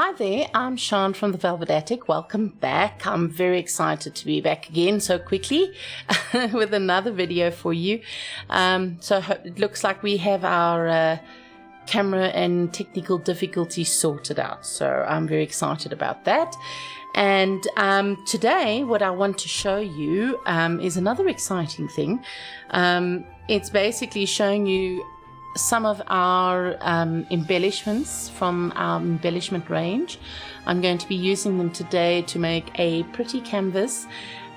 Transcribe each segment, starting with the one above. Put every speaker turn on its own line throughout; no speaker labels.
Hi there, I'm Shaan from thevelvetattic. Welcome back. I'm very excited to be back again so quickly with another video for you. So it looks like we have our camera and technical difficulties sorted out. So I'm very excited about that. And today what I want to show you is another exciting thing. It's basically showing you some of our embellishments from our embellishment range. I'm going to be using them today to make a pretty canvas,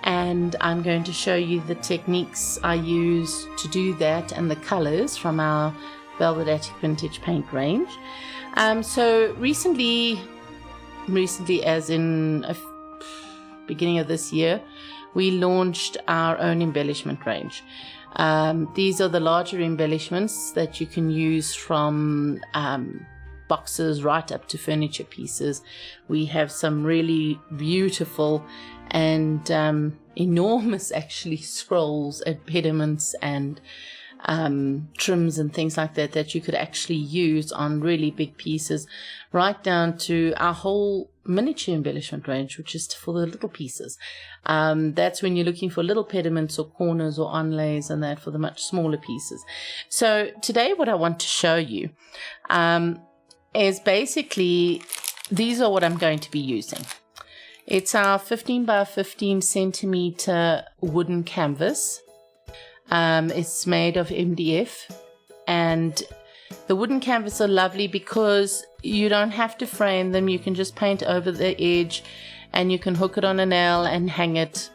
and I'm going to show you the techniques I use to do that and the colors from our Velvetatic vintage paint range. So recently as in beginning of this year, we launched our own embellishment range. These are the larger embellishments that you can use from boxes right up to furniture pieces. We have some really beautiful and enormous actually scrolls and pediments and trims and things like that that you could actually use on really big pieces, right down to our whole miniature embellishment range, which is for the little pieces. That's when you're looking for little pediments or corners or onlays and that for the much smaller pieces. So today what I want to show you is basically, these are what I'm going to be using. It's our 15 by 15 centimeter wooden canvas. It's made of MDF, and the wooden canvas are lovely because you don't have to frame them. You can just paint over the edge and you can hook it on a nail and hang it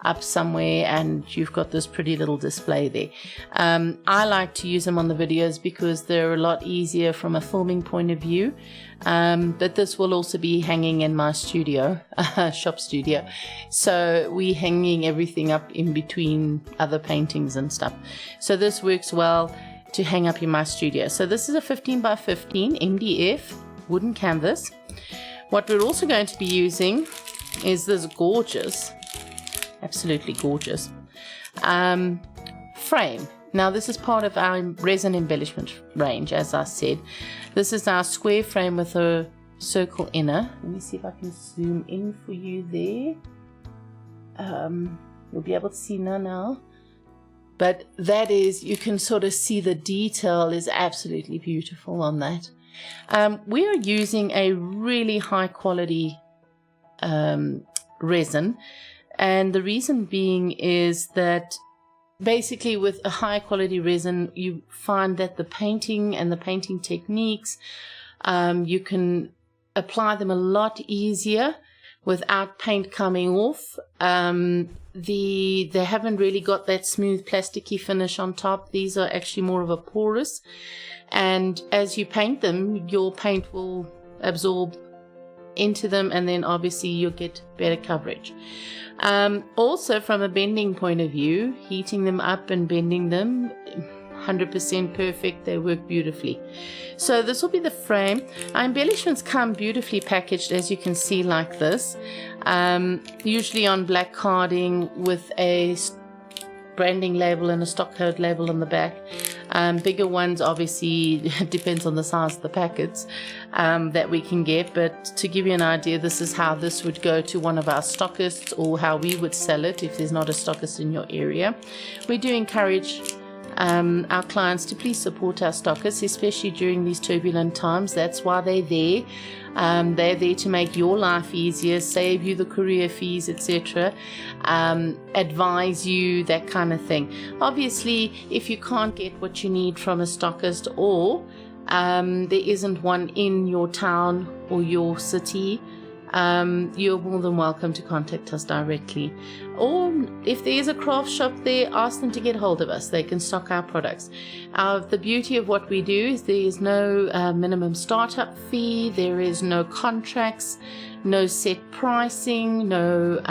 up somewhere, and you've got this pretty little display there. I like to use them on the videos because they're a lot easier from a filming point of view. But this will also be hanging in my studio, shop studio. So we're hanging everything up in between other paintings and stuff. So this works well to hang up in my studio. So this is a 15 by 15 MDF wooden canvas. What we're also going to be using is this gorgeous, absolutely gorgeous frame. Now this is part of our resin embellishment range, as I said. This is our square frame with a circle inner. Let me see if I can zoom in for you there. You'll be able to see now. But that is, you can sort of see the detail is absolutely beautiful on that. We are using a really high quality resin, and the reason being is that basically with a high quality resin you find that the painting and the painting techniques, you can apply them a lot easier without paint coming off. They haven't really got that smooth plasticky finish on top. These are actually more of a porous, and as you paint them your paint will absorb into them, and then obviously you'll get better coverage. Also from a bending point of view, heating them up and bending them, 100% perfect. They work beautifully. So this will be the frame. Our embellishments come beautifully packaged, as you can see, like this, usually on black carding with a branding label and a stock code label on the back. Bigger ones obviously depends on the size of the packets that we can get, but to give you an idea, this is how this would go to one of our stockists, or how we would sell it if there's not a stockist in your area. We do encourage our clients to please support our stockists, especially during these turbulent times. That's why they're there. They're there to make your life easier, save you the courier fees, etc., advise you, that kind of thing. Obviously, if you can't get what you need from a stockist, or there isn't one in your town or your city, you're more than welcome to contact us directly. Or if there is a craft shop there, ask them to get hold of us. They can stock our products. The beauty of what we do is there is no minimum startup fee, there is no contracts, no set pricing, no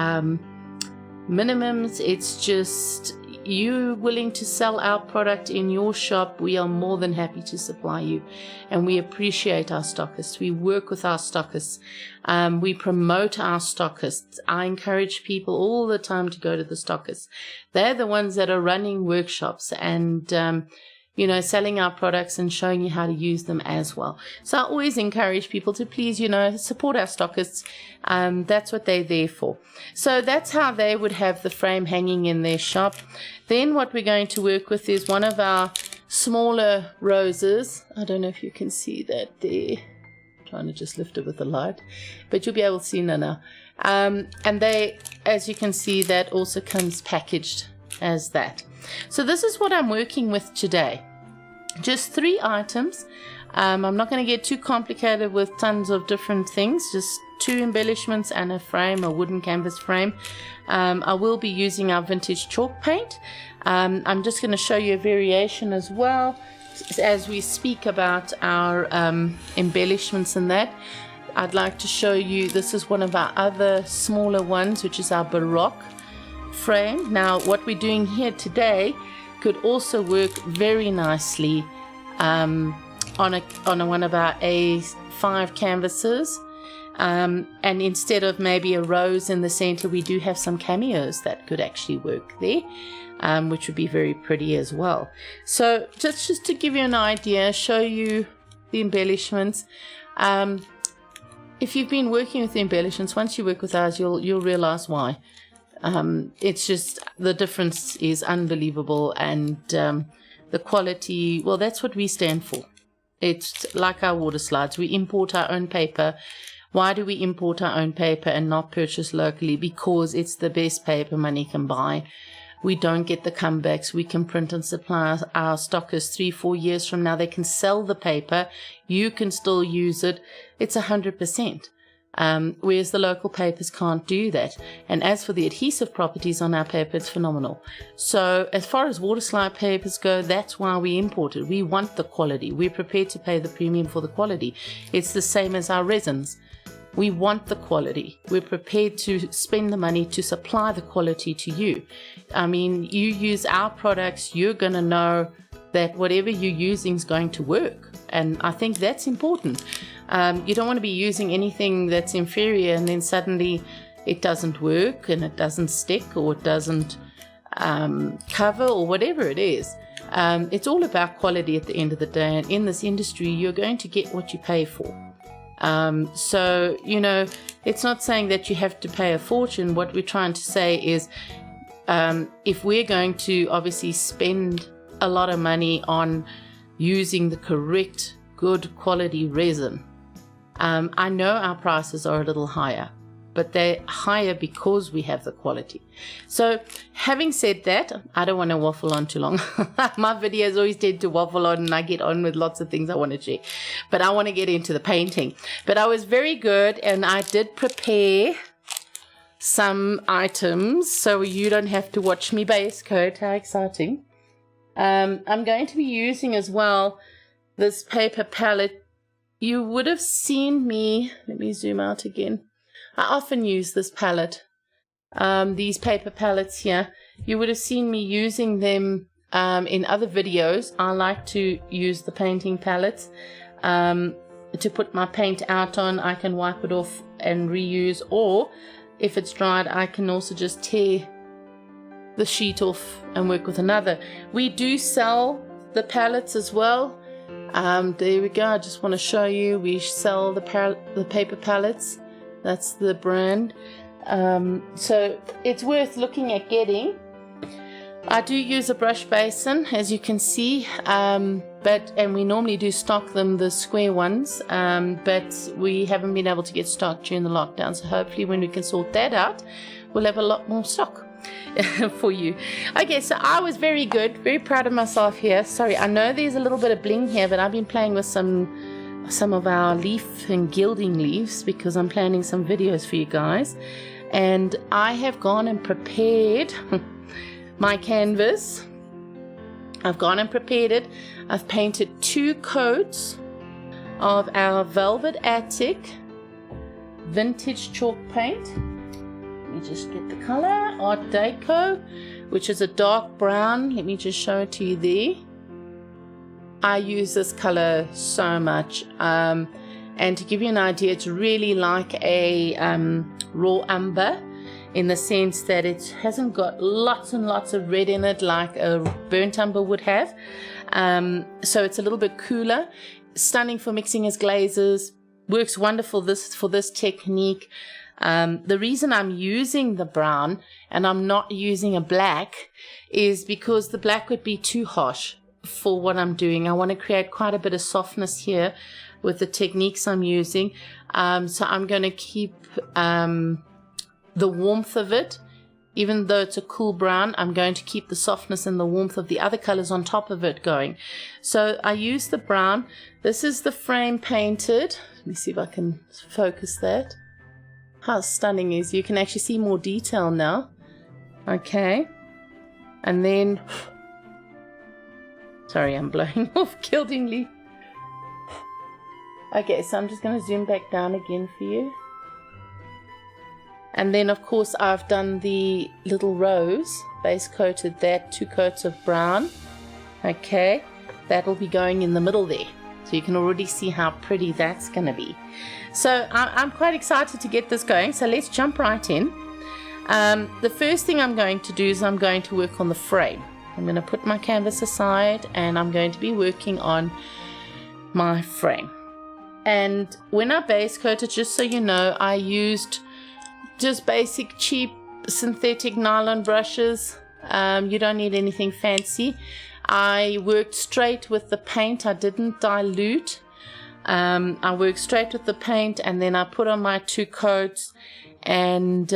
minimums. It's just you willing to sell our product in your shop, we are more than happy to supply you, and we appreciate our stockists. We work with our stockists. We promote our stockists. I encourage people all the time to go to the stockists. They're the ones that are running workshops, and you know, selling our products and showing you how to use them as well. So I always encourage people to please, you know, support our stockists. That's what they're there for. So that's how they would have the frame hanging in their shop. Then what we're going to work with is one of our smaller roses. I don't know if you can see that there. I'm trying to just lift it with the light, but you'll be able to see now. And they, as you can see, that also comes packaged as that. So this is what I'm working with today. Just 3 items. I'm not going to get too complicated with tons of different things. Just 2 embellishments and a frame, a wooden canvas frame. I will be using our vintage chalk paint. I'm just going to show you a variation as well as we speak about our embellishments and that. I'd like to show you, this is one of our other smaller ones, which is our Baroque frame. Now what we're doing here today could also work very nicely on one of our A5 canvases, and instead of maybe a rose in the center, we do have some cameos that could actually work there, which would be very pretty as well. So just to give you an idea, show you the embellishments. If you've been working with the embellishments, once you work with ours, you'll realize why. It's just, the difference is unbelievable, and the quality, well, that's what we stand for. It's like our water slides. We import our own paper. Why do we import our own paper and not purchase locally? Because it's the best paper money can buy. We don't get the comebacks. We can print and supply our stockers 3-4 years from now. They can sell the paper. You can still use it. It's 100%. Whereas the local papers can't do that. And as for the adhesive properties on our paper, it's phenomenal. So as far as water slide papers go, that's why we import it. We want the quality. We're prepared to pay the premium for the quality. It's the same as our resins. We want the quality. We're prepared to spend the money to supply the quality to you. I mean, you use our products, you're going to know that whatever you're using is going to work. And I think that's important. You don't want to be using anything that's inferior and then suddenly it doesn't work and it doesn't stick or it doesn't cover or whatever it is. It's all about quality at the end of the day. And in this industry, you're going to get what you pay for. So, you know, it's not saying that you have to pay a fortune. What we're trying to say is if we're going to obviously spend a lot of money on using the correct, good quality resin, I know our prices are a little higher, but they're higher because we have the quality. So having said that, I don't want to waffle on too long. My videos always tend to waffle on and I get on with lots of things I want to share, but I want to get into the painting. But I was very good and I did prepare some items so you don't have to watch me base coat. How exciting. I'm going to be using as well this paper palette. You would have seen me, let me zoom out again. I often use this palette, these paper palettes here. You would have seen me using them in other videos. I like to use the painting palettes to put my paint out on. I can wipe it off and reuse, or if it's dried, I can also just tear the sheet off and work with another. We do sell the palettes as well. There we go. I just want to show you. We sell the paper palettes. That's the brand. So it's worth looking at getting. I do use a brush basin, as you can see, and we normally do stock them, the square ones, but we haven't been able to get stock during the lockdown. So hopefully when we can sort that out, we'll have a lot more stock for you. Okay, so I was very good, very proud of myself here. Sorry, I know there's a little bit of bling here, but I've been playing with some of our leaf and gilding leaves because I'm planning some videos for you guys. And I have gone and prepared my canvas. I've gone and prepared it. I've painted 2 coats of our Velvetattic vintage chalk paint. Let me just get the color, Art Déco, which is a dark brown. Let me just show it to you there. I use this color so much, and to give you an idea, it's really like a raw umber. in the sense that it hasn't got lots and lots of red in it like a burnt umber would have. So it's a little bit cooler. Stunning for mixing as glazes. Works wonderful for this technique. The reason I'm using the brown and I'm not using a black is because the black would be too harsh for what I'm doing. I want to create quite a bit of softness here with the techniques I'm using. So I'm going to keep the warmth of it. Even though it's a cool brown, I'm going to keep the softness and the warmth of the other colors on top of it going. So I use the brown. This is the frame painted. Let me see if I can focus that. How stunning is. You can actually see more detail now. Okay. And then, sorry, I'm blowing off gildingly. Okay, so I'm just going to zoom back down again for you. And then, of course, I've done the little rose, base coated that, 2 coats of brown. Okay, that'll be going in the middle there. So you can already see how pretty that's going to be. So I'm quite excited to get this going. So let's jump right in. The first thing I'm going to do is I'm going to work on the frame. I'm going to put my canvas aside and I'm going to be working on my frame. And when I base coated, just so you know, I used just basic cheap synthetic nylon brushes. You don't need anything fancy. I worked straight with the paint. I didn't dilute. I worked straight with the paint and then I put on my 2 coats and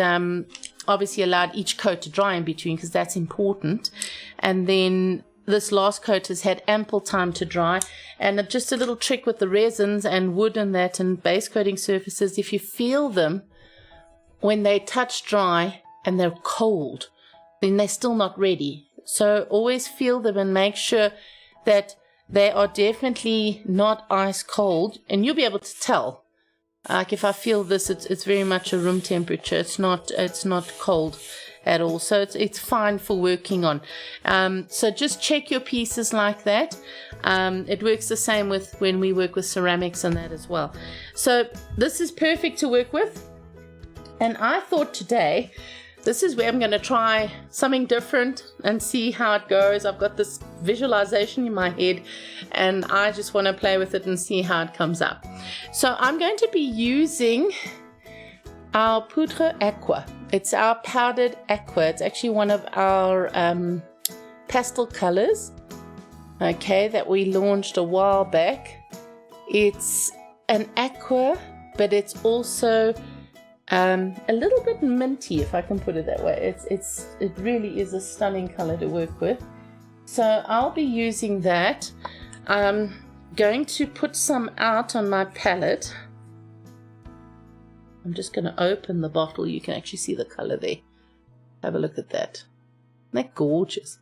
obviously allowed each coat to dry in between because that's important. And then this last coat has had ample time to dry. And just a little trick with the resins and wood and that and base coating surfaces, if you feel them when they touch dry and they're cold, then they're still not ready. So always feel them and make sure that they are definitely not ice cold, and you'll be able to tell. Like if I feel this, it's very much a room temperature. It's not cold at all. So it's fine for working on. So just check your pieces like that. It works the same with when we work with ceramics and that as well. So this is perfect to work with. And I thought today, this is where I'm going to try something different and see how it goes. I've got this visualization in my head and I just want to play with it and see how it comes up. So I'm going to be using our Poudré Aqua. It's our powdered aqua. It's actually one of our pastel colors, okay, that we launched a while back. It's an aqua, but it's also a little bit minty, if I can put it that way. It really is a stunning color to work with. So I'll be using that. I'm going to put some out on my palette. I'm just going to open the bottle. You can actually see the color there. Have a look at that. Isn't that gorgeous?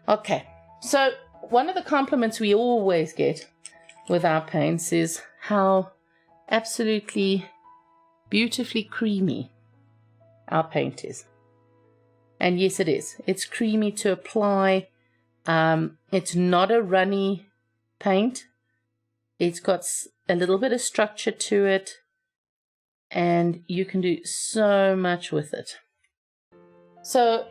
Okay, so one of the compliments we always get with our paints is how absolutely beautifully creamy our paint is. And yes, it is. It's creamy to apply. It's not a runny paint. It's got a little bit of structure to it, and you can do so much with it. So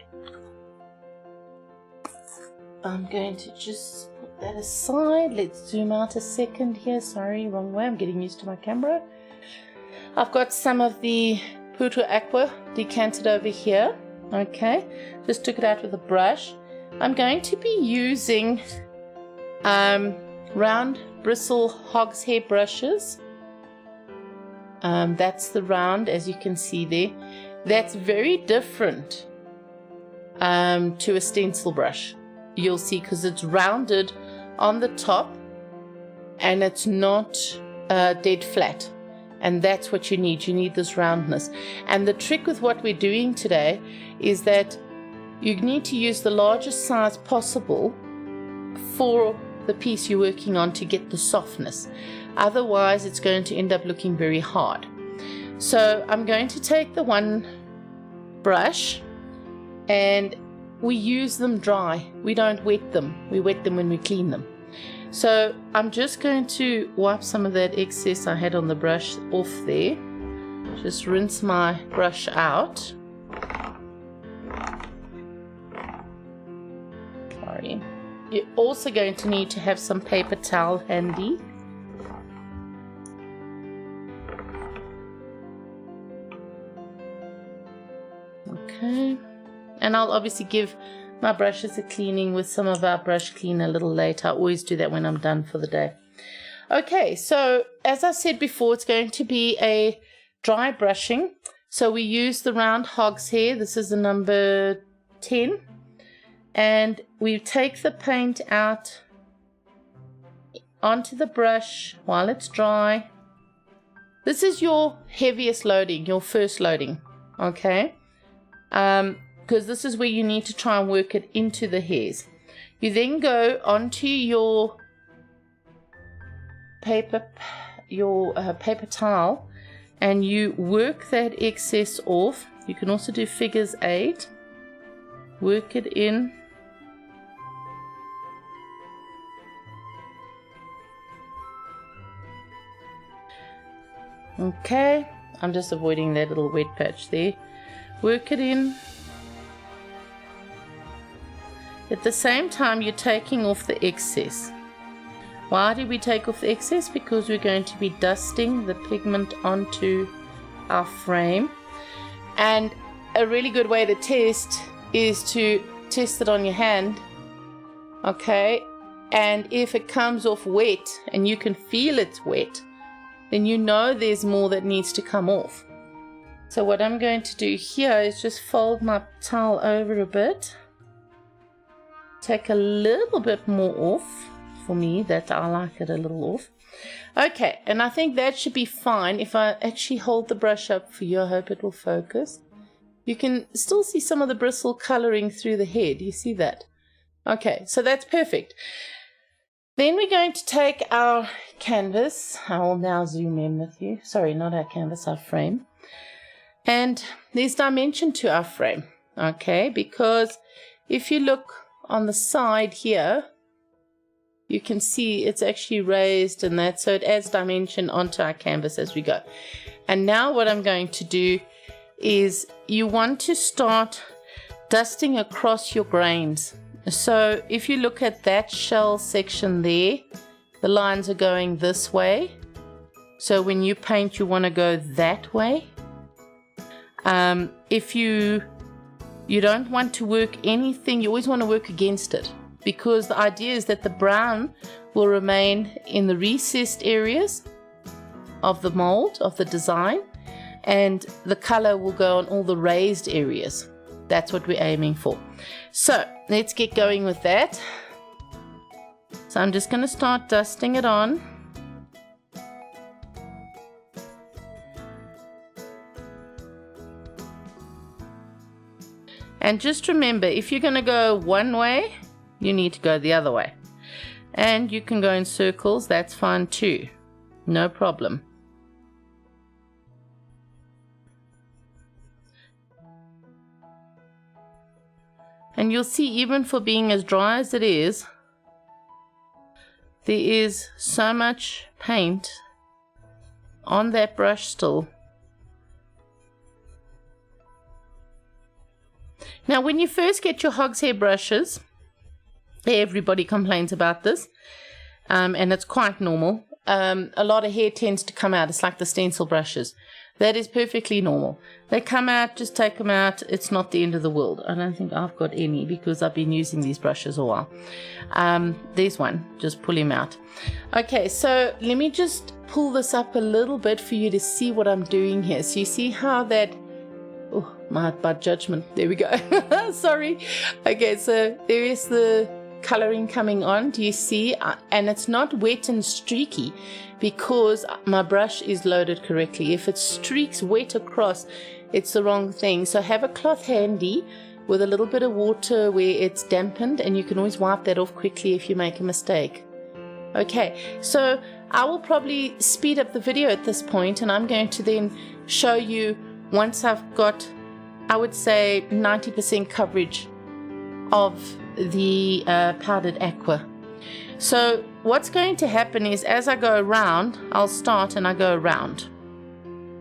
I'm going to just put that aside. Let's zoom out a second here. Sorry, wrong way. I'm getting used to my camera. I've got some of the Poudré Aqua decanted over here. Okay, just took it out with a brush. I'm going to be using round Bristle Hogs hair brushes. That's the round, as you can see there. That's very different to a stencil brush. You'll see, because it's rounded on the top and it's not dead flat. And that's what you need. You need this roundness. And the trick with what we're doing today is that you need to use the largest size possible for the piece you're working on to get the softness. Otherwise, it's going to end up looking very hard. So I'm going to take the one brush, and we use them dry. We don't wet them. We wet them when we clean them. So I'm just going to wipe some of that excess I had on the brush off there. just rinse my brush out. Sorry. You're also going to need to have some paper towel handy. Okay, and I'll obviously give my brushes a cleaning with some of our brush cleaner a little later. I always do that when I'm done for the day. Okay, so as I said before, it's going to be a dry brushing. So we use the round Hogs hair. This is the number 10. And we take the paint out onto the brush while it's dry. This is your heaviest loading, your first loading, okay? Because this is where you need to try and work it into the hairs. You then go onto your paper towel and you work that excess off. You can also do figures 8. Work it in. Okay, I'm just avoiding that little wet patch there. Work it in. At the same time, you're taking off the excess. Why do we take off the excess? Because we're going to be dusting the pigment onto our frame. And a really good way to test is to test it on your hand. Okay, and if it comes off wet and you can feel it's wet, then you know there's more that needs to come off. So what I'm going to do here is just fold my towel over a bit. Take a little bit more off. For me, that I like it a little off. Okay, and I think that should be fine. If I actually hold the brush up for you, I hope it will focus. You can still see some of the bristle coloring through the head. You see that? Okay, so that's perfect. Then we're going to take our canvas. I will now zoom in with you. Sorry, not our canvas, our frame. And there's dimension to our frame, okay? Because if you look on the side here, you can see it's actually raised and that, so it adds dimension onto our canvas as we go. And now what I'm going to do is you want to start dusting across your grains. So if you look at that shell section there, the lines are going this way. So when you paint, you want to go that way. If you don't want to work anything, you always want to work against it, because the idea is that the brown will remain in the recessed areas of the mold, of the design, and the color will go on all the raised areas. That's what we're aiming for. So let's get going with that. So I'm just going to start dusting it on. And just remember, if you're going to go one way, you need to go the other way. And you can go in circles, that's fine too. No problem. And you'll see, even for being as dry as it is, there is so much paint on that brush still. Now, when you first get your Hogs hair brushes, everybody complains about this, and it's quite normal. A lot of hair tends to come out. It's like the stencil brushes. That is perfectly normal. They come out, just take them out. It's not the end of the world. I don't think I've got any because I've been using these brushes a while. There's one. Just pull him out. Okay, so let me just pull this up a little bit for you to see what I'm doing here. So you see how that... Oh, my bad judgment. There we go. Sorry. Okay, so there is the coloring coming on. Do you see? And it's not wet and streaky because my brush is loaded correctly. If it streaks wet across, it's the wrong thing. So have a cloth handy with a little bit of water where it's dampened, and you can always wipe that off quickly if you make a mistake. Okay, so I will probably speed up the video at this point, and I'm going to then show you once I've got, I would say, 90% coverage of the powdered aqua. So what's going to happen is, as I go around, I'll start and I go around.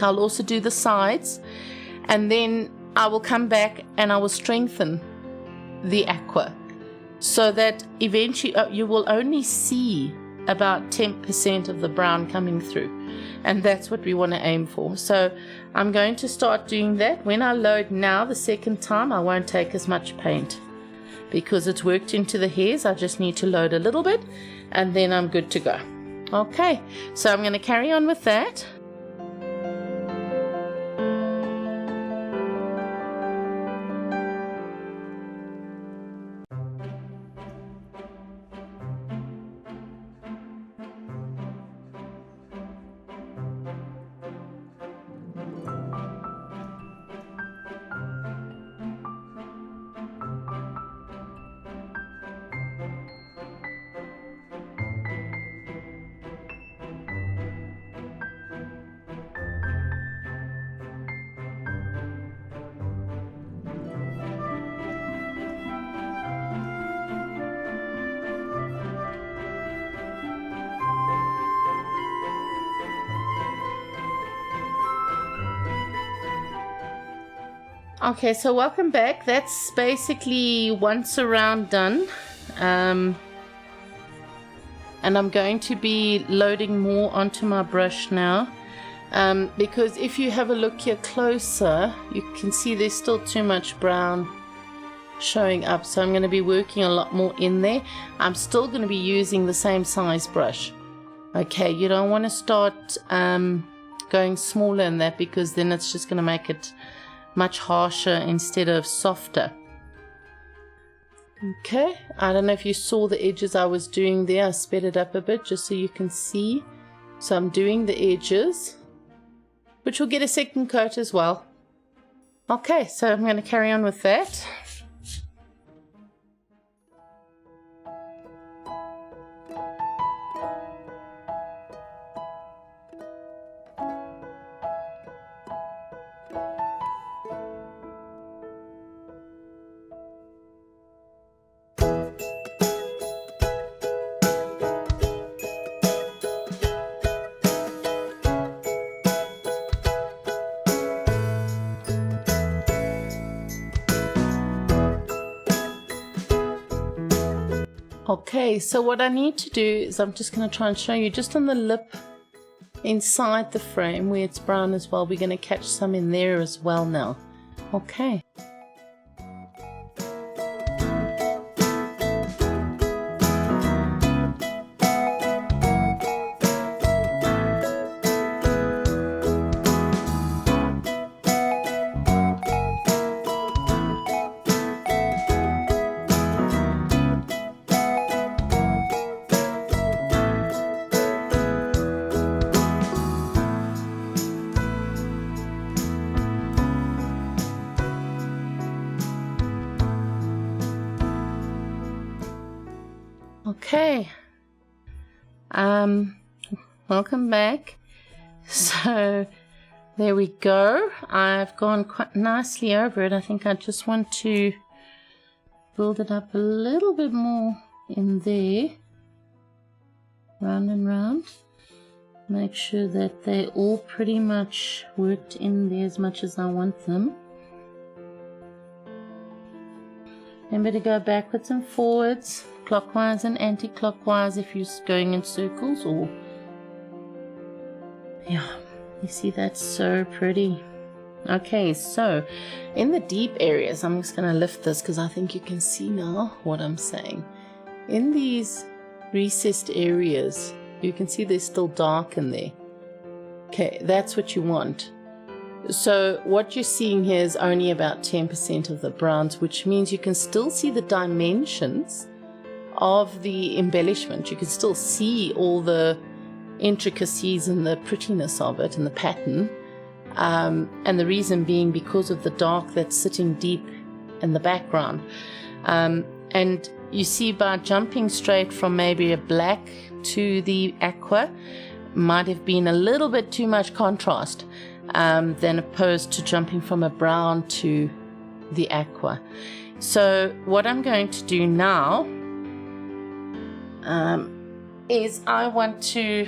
I'll also do the sides, and then I will come back and I will strengthen the aqua so that eventually you will only see about 10% of the brown coming through, and that's what we want to aim for. So I'm going to start doing that. When I load now the second time, I won't take as much paint because it's worked into the hairs. I just need to load a little bit and then I'm good to go. Okay, so I'm going to carry on with that. Okay, so welcome back. That's basically once around done. And I'm going to be loading more onto my brush now. Because if you have a look here closer, you can see there's still too much brown showing up. So I'm going to be working a lot more in there. I'm still going to be using the same size brush. Okay, you don't want to start going smaller than that, because then it's just going to make it much harsher instead of softer. Okay, I don't know if you saw the edges I was doing there. I sped it up a bit just so you can see. So I'm doing the edges, which will get a second coat as well. Okay, so I'm going to carry on with that. Okay, so what I need to do is I'm just going to try and show you just on the lip inside the frame where it's brown as well. We're going to catch some in there as well now. Okay. Okay, welcome back. So there we go. I've gone quite nicely over it. I think I just want to build it up a little bit more in there, round and round. Make sure that they're all pretty much worked in there as much as I want them. Remember to go backwards and forwards, clockwise and anti-clockwise if you're going in circles, or yeah, you see, that's so pretty. Okay, so in the deep areas, I'm just going to lift this because I think you can see now what I'm saying. In these recessed areas, you can see there's still dark in there. Okay, that's what you want. So what you're seeing here is only about 10% of the browns, which means you can still see the dimensions of the embellishment. You can still see all the intricacies and the prettiness of it and the pattern. And the reason being because of the dark that's sitting deep in the background. And you see, by jumping straight from maybe a black to the aqua, might have been a little bit too much contrast. Than opposed to jumping from a brown to the aqua. So what I'm going to do now is I want to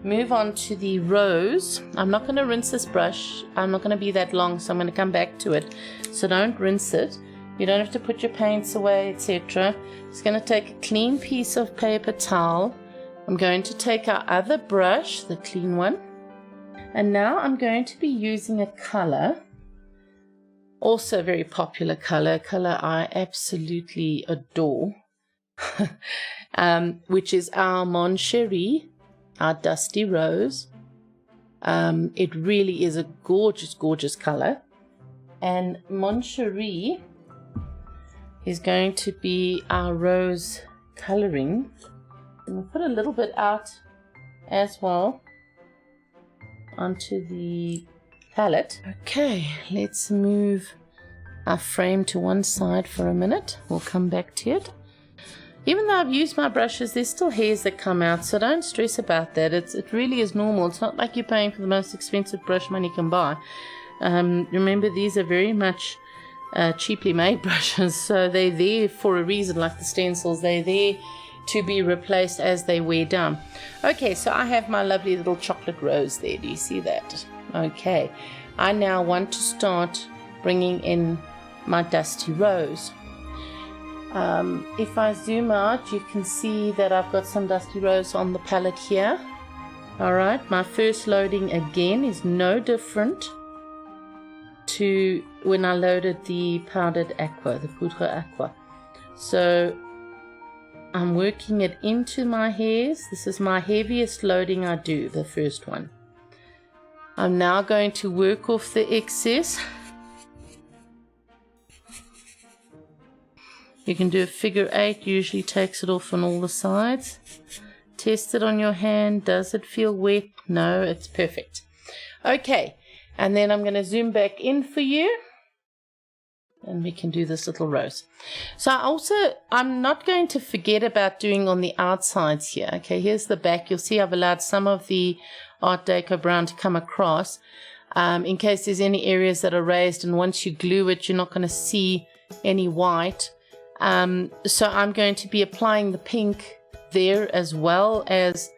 move on to the rose. I'm not going to rinse this brush. I'm not going to be that long, so I'm going to come back to it. So don't rinse it. You don't have to put your paints away, etc. Just going to take a clean piece of paper towel. I'm going to take our other brush, the clean one. And now I'm going to be using a color. Also a very popular color. Color I absolutely adore. Which is our Chéri, our dusty rose. It really is a gorgeous, gorgeous color. And Chéri is going to be our rose coloring. And we'll put a little bit out as well onto the palette. Okay, let's move our frame to one side for a minute. We'll come back to it. Even though I've used my brushes, there's still hairs that come out, so don't stress about that. It really is normal. It's not like you're paying for the most expensive brush money can buy. Remember, these are very much cheaply made brushes, so they're there for a reason, like the stencils. They're there to be replaced as they wear down. Okay, so I have my lovely little chocolate rose there. Do you see that? Okay, I now want to start bringing in my dusty rose. If I zoom out, you can see that I've got some dusty rose on the palette here. Alright, my first loading again is no different to when I loaded the powdered aqua, the Poudré aqua. So I'm working it into my hairs. This is my heaviest loading I do, the first one. I'm now going to work off the excess. You can do a figure 8, usually takes it off on all the sides. Test it on your hand. Does it feel wet? No, it's perfect. Okay, and then I'm going to zoom back in for you. And we can do this little rose. So I'm not going to forget about doing on the outsides here. Okay, here's the back. You'll see I've allowed some of the Art Deco brown to come across. In case there's any areas that are raised, and once you glue it, you're not going to see any white. So I'm going to be applying the pink there as well as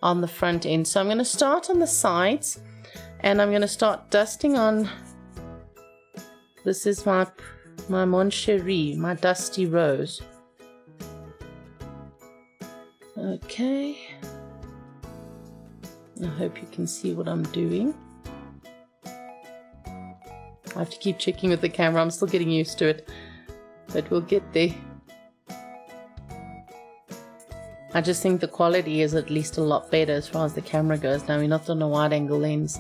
on the front end. So I'm going to start on the sides, and I'm going to start dusting on. This is my Chéri, my dusty rose. Okay. I hope you can see what I'm doing. I have to keep checking with the camera. I'm still getting used to it. But we'll get there. I just think the quality is at least a lot better as far as the camera goes. Now we're not on a wide angle lens.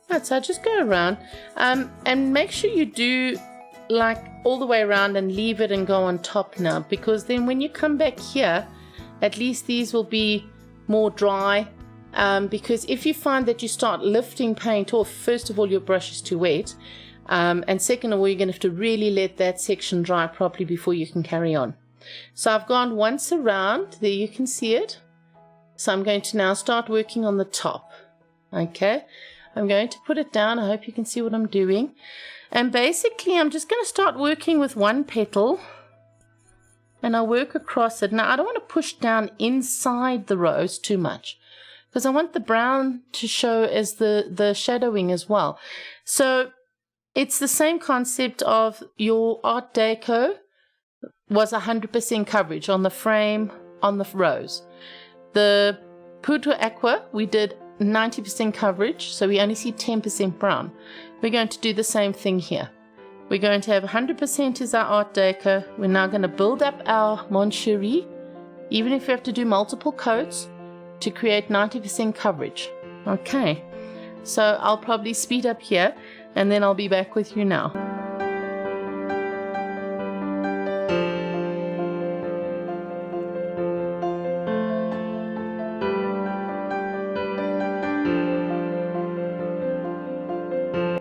Right, so I just go around and make sure you do like all the way around and leave it and go on top now, because then when you come back here, at least these will be more dry. Because if you find that you start lifting paint off, first of all your brush is too wet. And second of all, you're going to have to really let that section dry properly before you can carry on. So I've gone once around, there you can see it. So I'm going to now start working on the top. Okay, I'm going to put it down. I hope you can see what I'm doing. And basically I'm just going to start working with one petal. And I'll work across it. Now I don't want to push down inside the rose too much, because I want the brown to show as the shadowing as well. So it's the same concept of your Art Deco was 100% coverage on the frame, on the rose. The Poudré Aqua, we did 90% coverage, so we only see 10% brown. We're going to do the same thing here. We're going to have 100% is our Art Deco. We're now going to build up our Chéri, even if we have to do multiple coats, to create 90% coverage. Okay, so I'll probably speed up here, and then I'll be back with you now.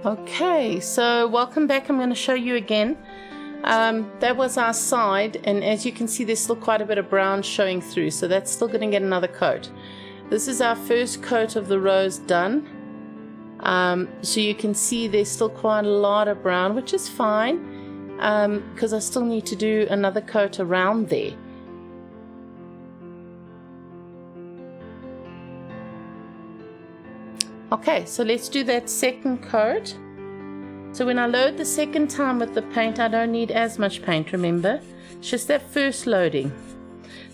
Okay, so welcome back. I'm going to show you again. That was our side, and as you can see there's still quite a bit of brown showing through, so that's still going to get another coat. This is our first coat of the rose done. So you can see there's still quite a lot of brown, which is fine, because I still need to do another coat around there. Okay, so let's do that second coat. So when I load the second time with the paint, I don't need as much paint, remember? It's just that first loading.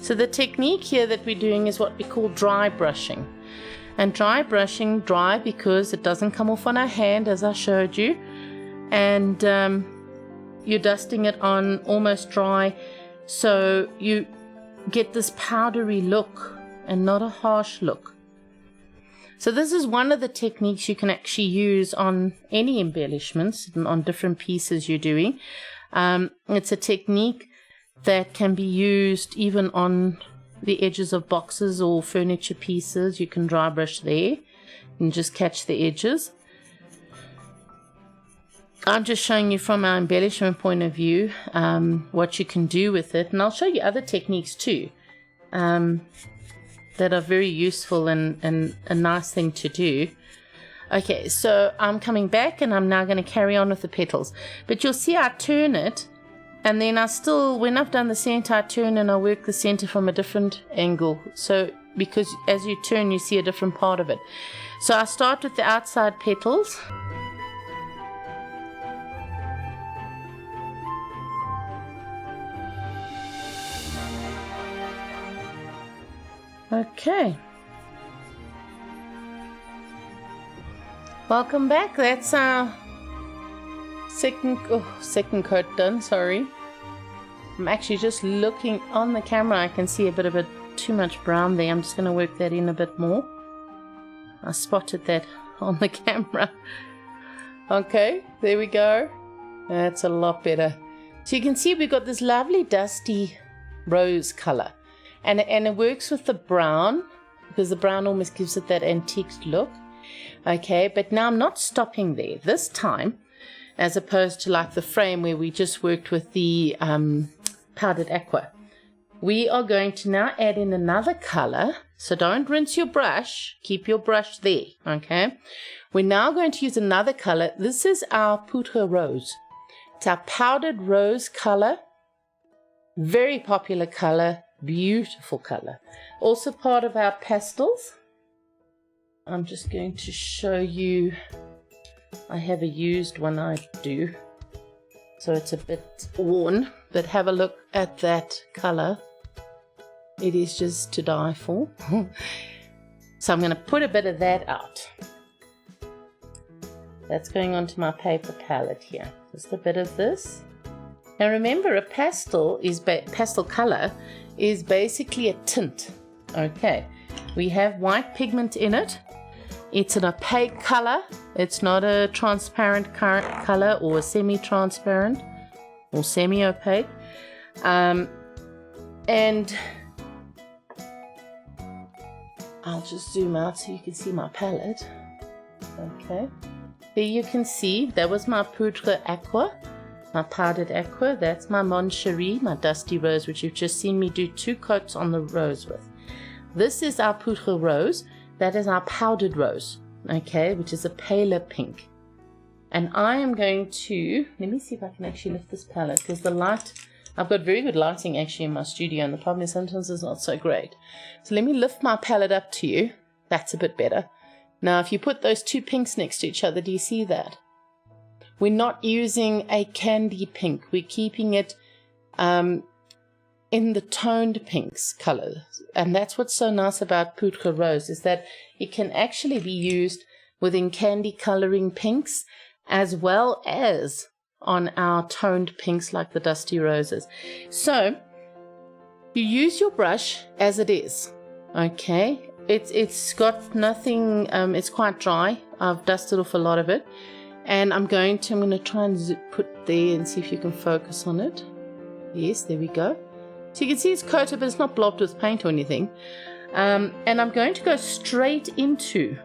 So the technique here that we're doing is what we call dry brushing. And dry brushing, dry because it doesn't come off on our hand as I showed you. And you're dusting it on almost dry, so you get this powdery look and not a harsh look. So this is one of the techniques you can actually use on any embellishments, on different pieces you're doing. It's a technique that can be used even on the edges of boxes or furniture pieces. You can dry brush there and just catch the edges. I'm just showing you from our embellishment point of view what you can do with it, and I'll show you other techniques too that are very useful and a nice thing to do. Okay, so I'm coming back and I'm now going to carry on with the petals, but you'll see I turn it, and then I still, when I've done the center, I turn and I work the center from a different angle, so because as you turn you see a different part of it. So I start with the outside petals. Okay, welcome back. That's our second coat done. Sorry, I'm actually just looking on the camera. I can see a bit of it too much brown there. I'm just going to work that in a bit more. I spotted that on the camera. Okay, there we go. That's a lot better. So you can see we've got this lovely dusty rose color. And it works with the brown, because the brown almost gives it that antique look. Okay, but now I'm not stopping there. This time, as opposed to like the frame where we just worked with the powdered aqua, we are going to now add in another color. So don't rinse your brush. Keep your brush there, okay? We're now going to use another color. This is our Poudré rose. It's our powdered rose color. Very popular color. Beautiful color, also part of our pastels. I'm just going to show you, I have a used one, I do, so it's a bit worn, but have a look at that color. It is just to die for. So I'm going to put a bit of that out. That's going onto my paper palette here, just a bit of this. Now remember, a pastel color is basically a tint. Okay, we have white pigment in it. It's an opaque color. It's not a transparent color or a semi-transparent or semi-opaque. And I'll just zoom out so you can see my palette. Okay, there you can see that was my Poudré Aqua. My powdered aqua, that's my Chéri, my dusty rose, which you've just seen me do 2 coats on the rose with. This is our Poudré rose, that is our powdered rose, okay, which is a paler pink. And I am going to, let me see if I can actually lift this palette, because the light, I've got very good lighting actually in my studio, and the problem is sometimes it's not so great. So let me lift my palette up to you. That's a bit better. Now if you put those 2 pinks next to each other, do you see that? We're not using a candy pink. We're keeping it in the toned pinks color. And that's what's so nice about Poudré Rose, is that it can actually be used within candy coloring pinks as well as on our toned pinks like the dusty roses. So you use your brush as it is. Okay, it's got nothing, it's quite dry. I've dusted off a lot of it. And I'm going to try and put there and see if you can focus on it. Yes, there we go. So you can see it's coated, but it's not blobbed with paint or anything. And I'm going to go straight into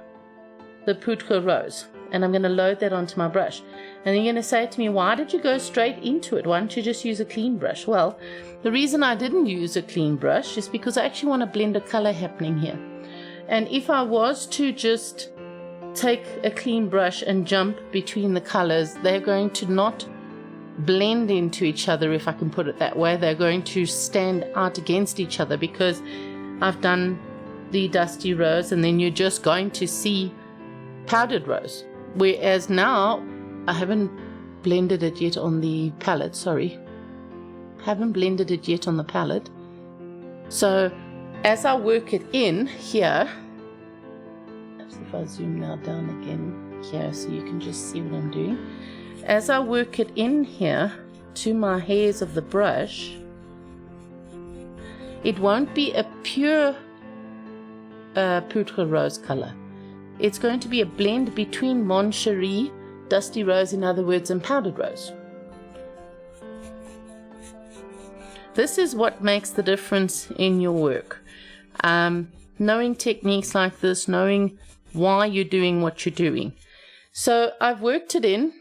the Poudré Rose. And I'm going to load that onto my brush. And you're going to say to me, why did you go straight into it? Why don't you just use a clean brush? Well, the reason I didn't use a clean brush is because I actually want to blend a color happening here. And if I was to just take a clean brush and jump between the colors, they're going to not blend into each other, if I can put it that way. They're going to stand out against each other because I've done the dusty rose, and then you're just going to see powdered rose. Whereas now, I haven't blended it yet on the palette, sorry. Haven't blended it yet on the palette. So as I work it in here, if I zoom now down again here so you can just see what I'm doing. As I work it in here to my hairs of the brush, it won't be a pure Poudré rose color. It's going to be a blend between Mon Chéri, dusty rose in other words, and powdered rose. This is what makes the difference in your work. Knowing techniques like this, knowing why you're doing what you're doing. So I've worked it in.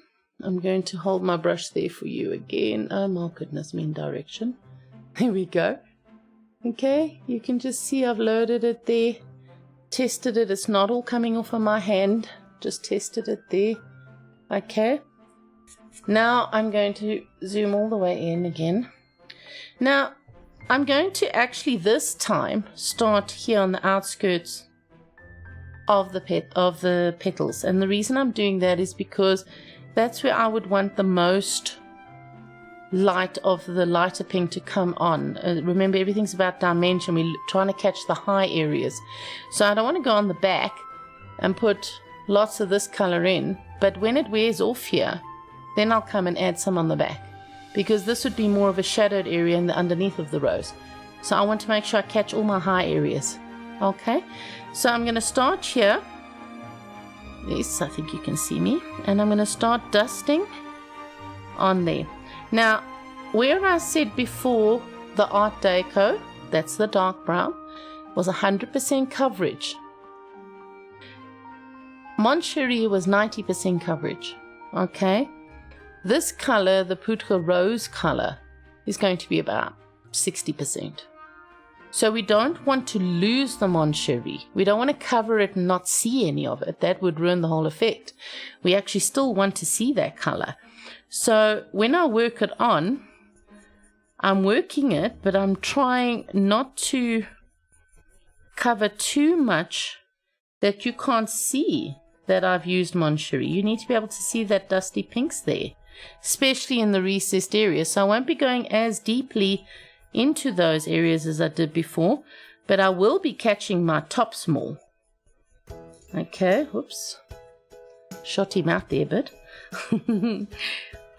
I'm going to hold my brush there for you again. Oh my goodness, mean direction. There we go. Okay, you can just see I've loaded it there. Tested it. It's not all coming off of my hand. Just tested it there. Okay. Now I'm going to zoom all the way in again. Now I'm going to actually this time start here on the outskirts of the petals, and the reason I'm doing that is because that's where I would want the most light of the lighter pink to come on. Remember, everything's about dimension. We're trying to catch the high areas, so I don't want to go on the back and put lots of this color in, but when it wears off here, then I'll come and add some on the back, because this would be more of a shadowed area in the underneath of the rose. So I want to make sure I catch all my high areas. Okay, so I'm going to start here. Yes, I think you can see me. And I'm going to start dusting on there. Now, where I said before the Art Déco, that's the dark brown, was 100% coverage. Mon Chéri was 90% coverage. Okay, this color, the Poudré rose color, is going to be about 60%. So we don't want to lose the Mon Chéri. We don't want to cover it and not see any of it. That would ruin the whole effect. We actually still want to see that color. So when I work it on, I'm working it, but I'm trying not to cover too much that you can't see that I've used Mon Chéri. You need to be able to see that dusty pinks there, especially in the recessed areas. So I won't be going as deeply into those areas as I did before, but I will be catching my tops more. Okay, whoops, shot him out there a bit.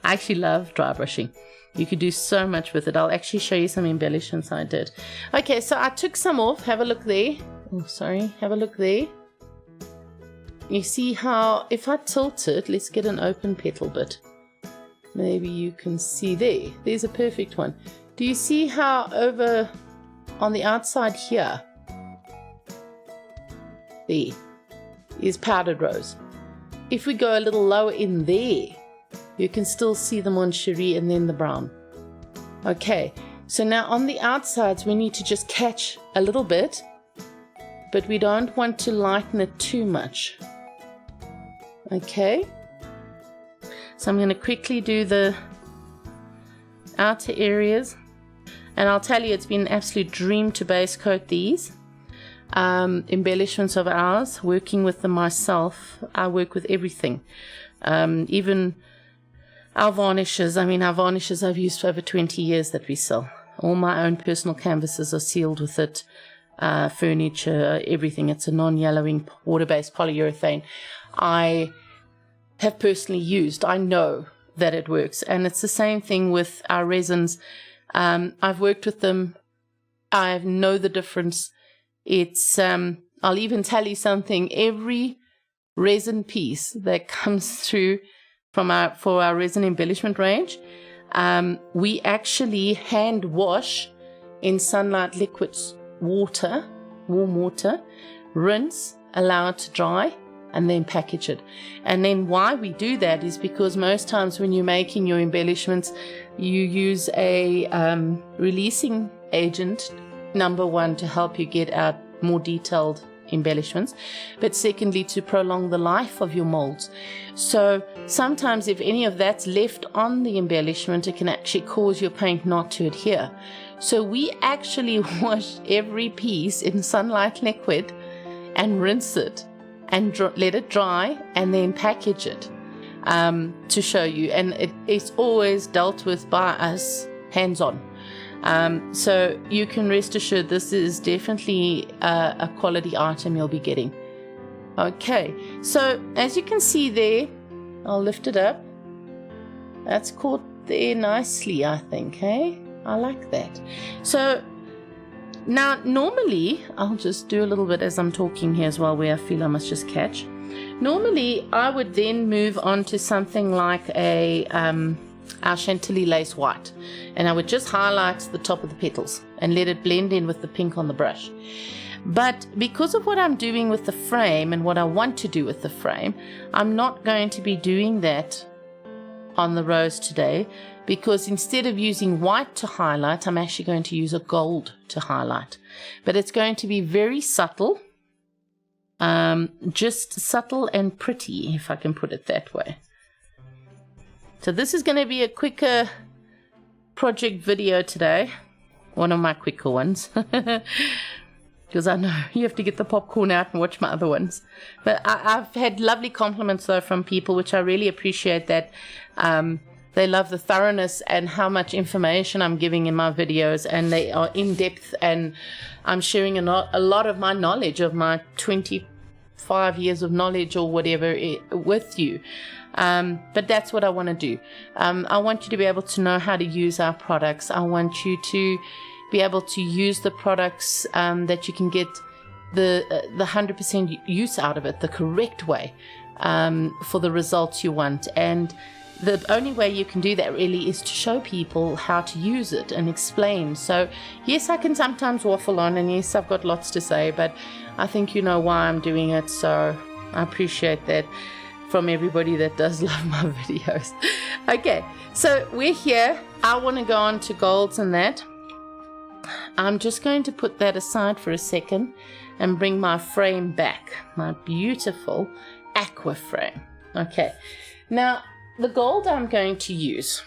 I actually love dry brushing. You could do so much with it. I'll actually show you some embellishments I did. Okay, so I took some off. Have a look there. Oh, sorry, have a look there. You see how, if I tilt it, let's get an open petal bit. Maybe you can see there. There's a perfect one. Do you see how over on the outside here, there is powdered rose. If we go a little lower in there, you can still see the Mon Chéri and then the brown. Okay, so now on the outsides we need to just catch a little bit, but we don't want to lighten it too much. Okay, so I'm going to quickly do the outer areas. And I'll tell you, it's been an absolute dream to base coat these embellishments of ours, working with them myself. I work with everything, even our varnishes. I mean, our varnishes I've used for over 20 years that we sell. All my own personal canvases are sealed with it, furniture, everything. It's a non-yellowing water-based polyurethane. I have personally used. I know that it works, and it's the same thing with our resins. I've worked with them. I know the difference. It's I'll even tell you something. Every resin piece that comes through from for our resin embellishment range, we actually hand wash in sunlight liquids, water, warm water, rinse, allow it to dry, and then package it. And then why we do that is because most times when you're making your embellishments, you use a releasing agent, number one, to help you get out more detailed embellishments, but secondly, to prolong the life of your molds. So sometimes if any of that's left on the embellishment, it can actually cause your paint not to adhere. So we actually wash every piece in sunlight liquid and rinse it and let it dry and then package it to show you. And it is always dealt with by us hands-on. So you can rest assured this is definitely a quality item you'll be getting. Okay, so as you can see there, I'll lift it up. That's caught there nicely, I think, hey? I like that. So now normally, I'll just do a little bit as I'm talking here as well, where I feel I must just catch. Normally, I would then move on to something like our Chantilly lace white, and I would just highlight the top of the petals and let it blend in with the pink on the brush. But because of what I'm doing with the frame and what I want to do with the frame, I'm not going to be doing that on the rose today, because instead of using white to highlight, I'm actually going to use a gold to highlight. But it's going to be very subtle, just subtle and pretty, if I can put it that way. So this is going to be a quicker project video today, one of my quicker ones, because I know you have to get the popcorn out and watch my other ones. But I've had lovely compliments though from people, which I really appreciate, that they love the thoroughness and how much information I'm giving in my videos, and they are in depth, and I'm sharing a lot of my knowledge, of my 25 years of knowledge or whatever with you. But that's what I want to do. I want you to be able to know how to use our products. I want you to be able to use the products that you can get the 100% use out of it, the correct way, for the results you want. And the only way you can do that really is to show people how to use it and explain. So yes, I can sometimes waffle on, and yes, I've got lots to say, but I think you know why I'm doing it, so I appreciate that from everybody that does love my videos. Okay, so we're here. I want to go on to golds and that. I'm just going to put that aside for a second and bring my frame back, my beautiful Aqua frame. Okay, now the gold I'm going to use,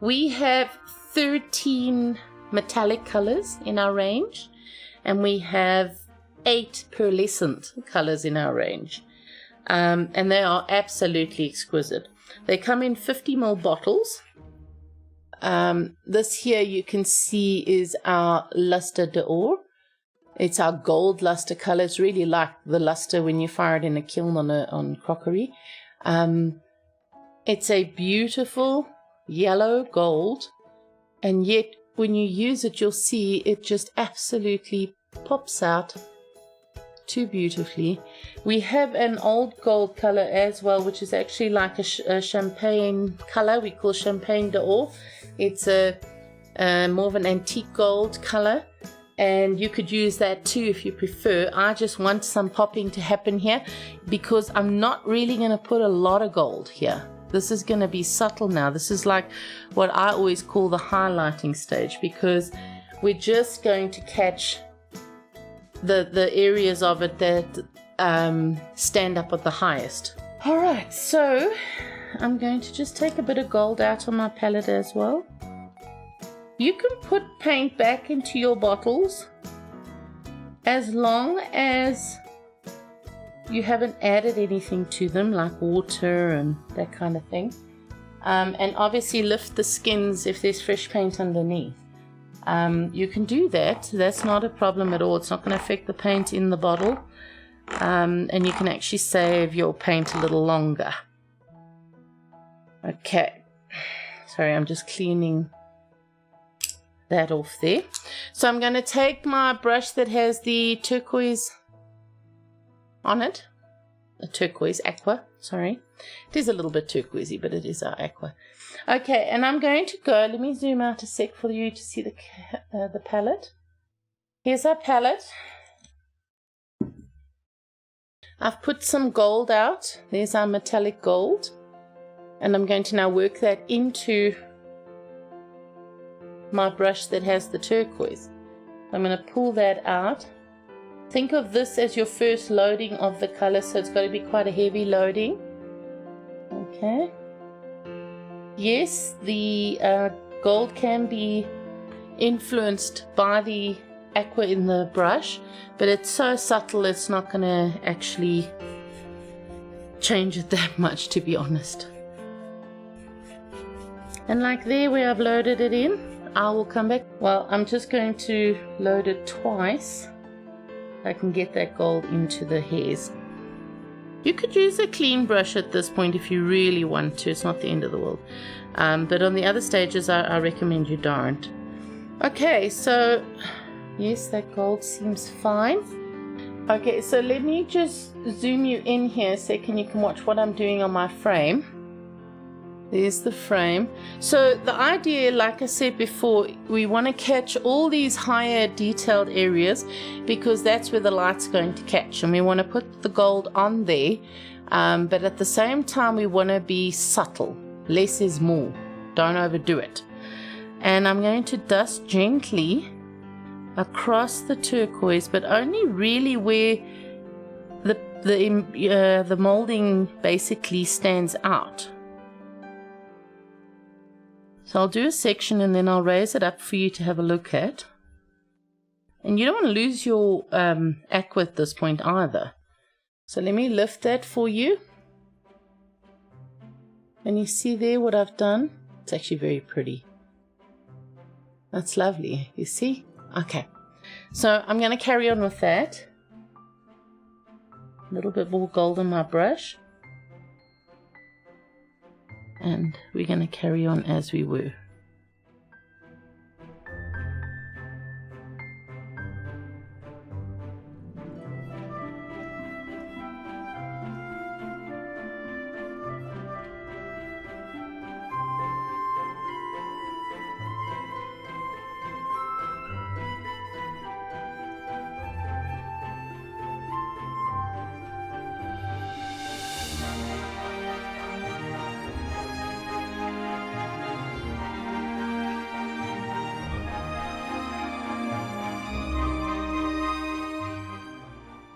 we have 13 metallic colors in our range, and we have 8 pearlescent colors in our range. And they are absolutely exquisite. They come in 50 ml bottles. This here you can see is our luster d'or. It's our gold luster color. It's really like the luster when you fire it in a kiln on crockery. It's a beautiful yellow gold, and yet when you use it, you'll see it just absolutely pops out too beautifully. We have an old gold color as well, which is actually like a champagne color. We call champagne d'or. It's a more of an antique gold color, and you could use that too if you prefer. I just want some popping to happen here, because I'm not really going to put a lot of gold here. This is going to be subtle now. This is like what I always call the highlighting stage, because we're just going to catch the areas of it that stand up at the highest. All right, so I'm going to just take a bit of gold out on my palette as well. You can put paint back into your bottles as long as you haven't added anything to them, like water and that kind of thing. And obviously lift the skins if there's fresh paint underneath. You can do that. That's not a problem at all. It's not going to affect the paint in the bottle. And you can actually save your paint a little longer. Okay. Sorry, I'm just cleaning that off there. So I'm going to take my brush that has the turquoise on it. A turquoise aqua, sorry. It is a little bit turquoisey, but it is our aqua. Okay, and I'm going to go, let me zoom out a sec for you to see the palette. Here's our palette. I've put some gold out. There's our metallic gold. And I'm going to now work that into my brush that has the turquoise. I'm going to pull that out. Think of this as your first loading of the color, so it's got to be quite a heavy loading. Okay. Yes, the gold can be influenced by the Aqua in the brush, but it's so subtle it's not going to actually change it that much, to be honest. And like there where I've loaded it in, I will come back. Well, I'm just going to load it twice. I can get that gold into the hairs. You could use a clean brush at this point if you really want to. It's not the end of the world. But on the other stages, I recommend you don't. Okay, so yes, that gold seems fine. Okay, so let me just zoom you in here a second. You can watch what I'm doing on my frame. There's the frame. So the idea, like I said before, we want to catch all these higher detailed areas because that's where the light's going to catch, and we want to put the gold on there, but at the same time we want to be subtle. Less is more. Don't overdo it. And I'm going to dust gently across the turquoise, but only really where the molding basically stands out. So I'll do a section and then I'll raise it up for you to have a look at. And you don't want to lose your aqua at this point either. So let me lift that for you. And you see there what I've done? It's actually very pretty. That's lovely, you see? Okay. So I'm going to carry on with that. A little bit more gold on my brush. And we're going to carry on as we were.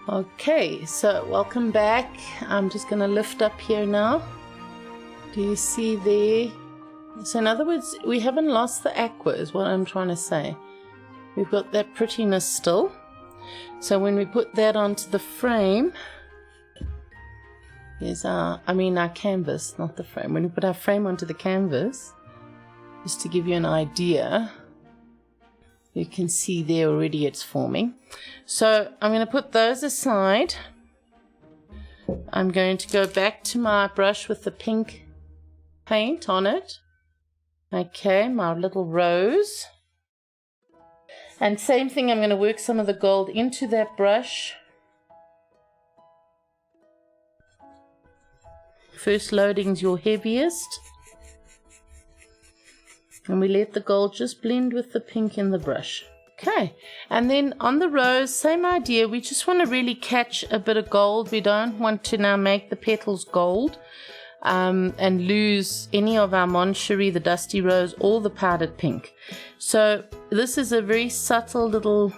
Okay, so welcome back. I'm just going to lift up here now. Do you see there? So in other words, we haven't lost the aqua is what I'm trying to say. We've got that prettiness still. So when we put that onto the frame, here's our canvas, not the frame. When we put our frame onto the canvas, just to give you an idea, you can see there already it's forming. So I'm going to put those aside. I'm going to go back to my brush with the pink paint on it. Okay, my little rose. And same thing, I'm going to work some of the gold into that brush. First loading's your heaviest. And we let the gold just blend with the pink in the brush. Okay, and then on the rose, same idea. We just want to really catch a bit of gold. We don't want to now make the petals gold and lose any of our Chéri, the dusty rose, or the powdered pink. So this is a very subtle little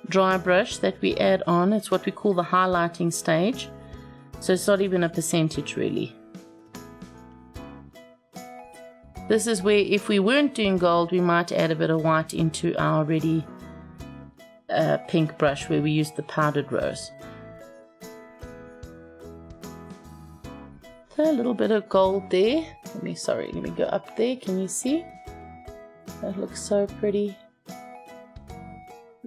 dry brush that we add on. It's what we call the highlighting stage. So it's not even a percentage really. This is where if we weren't doing gold, we might add a bit of white into our already pink brush where we used the powdered rose. So a little bit of gold there. Let me go up there. Can you see? That looks so pretty.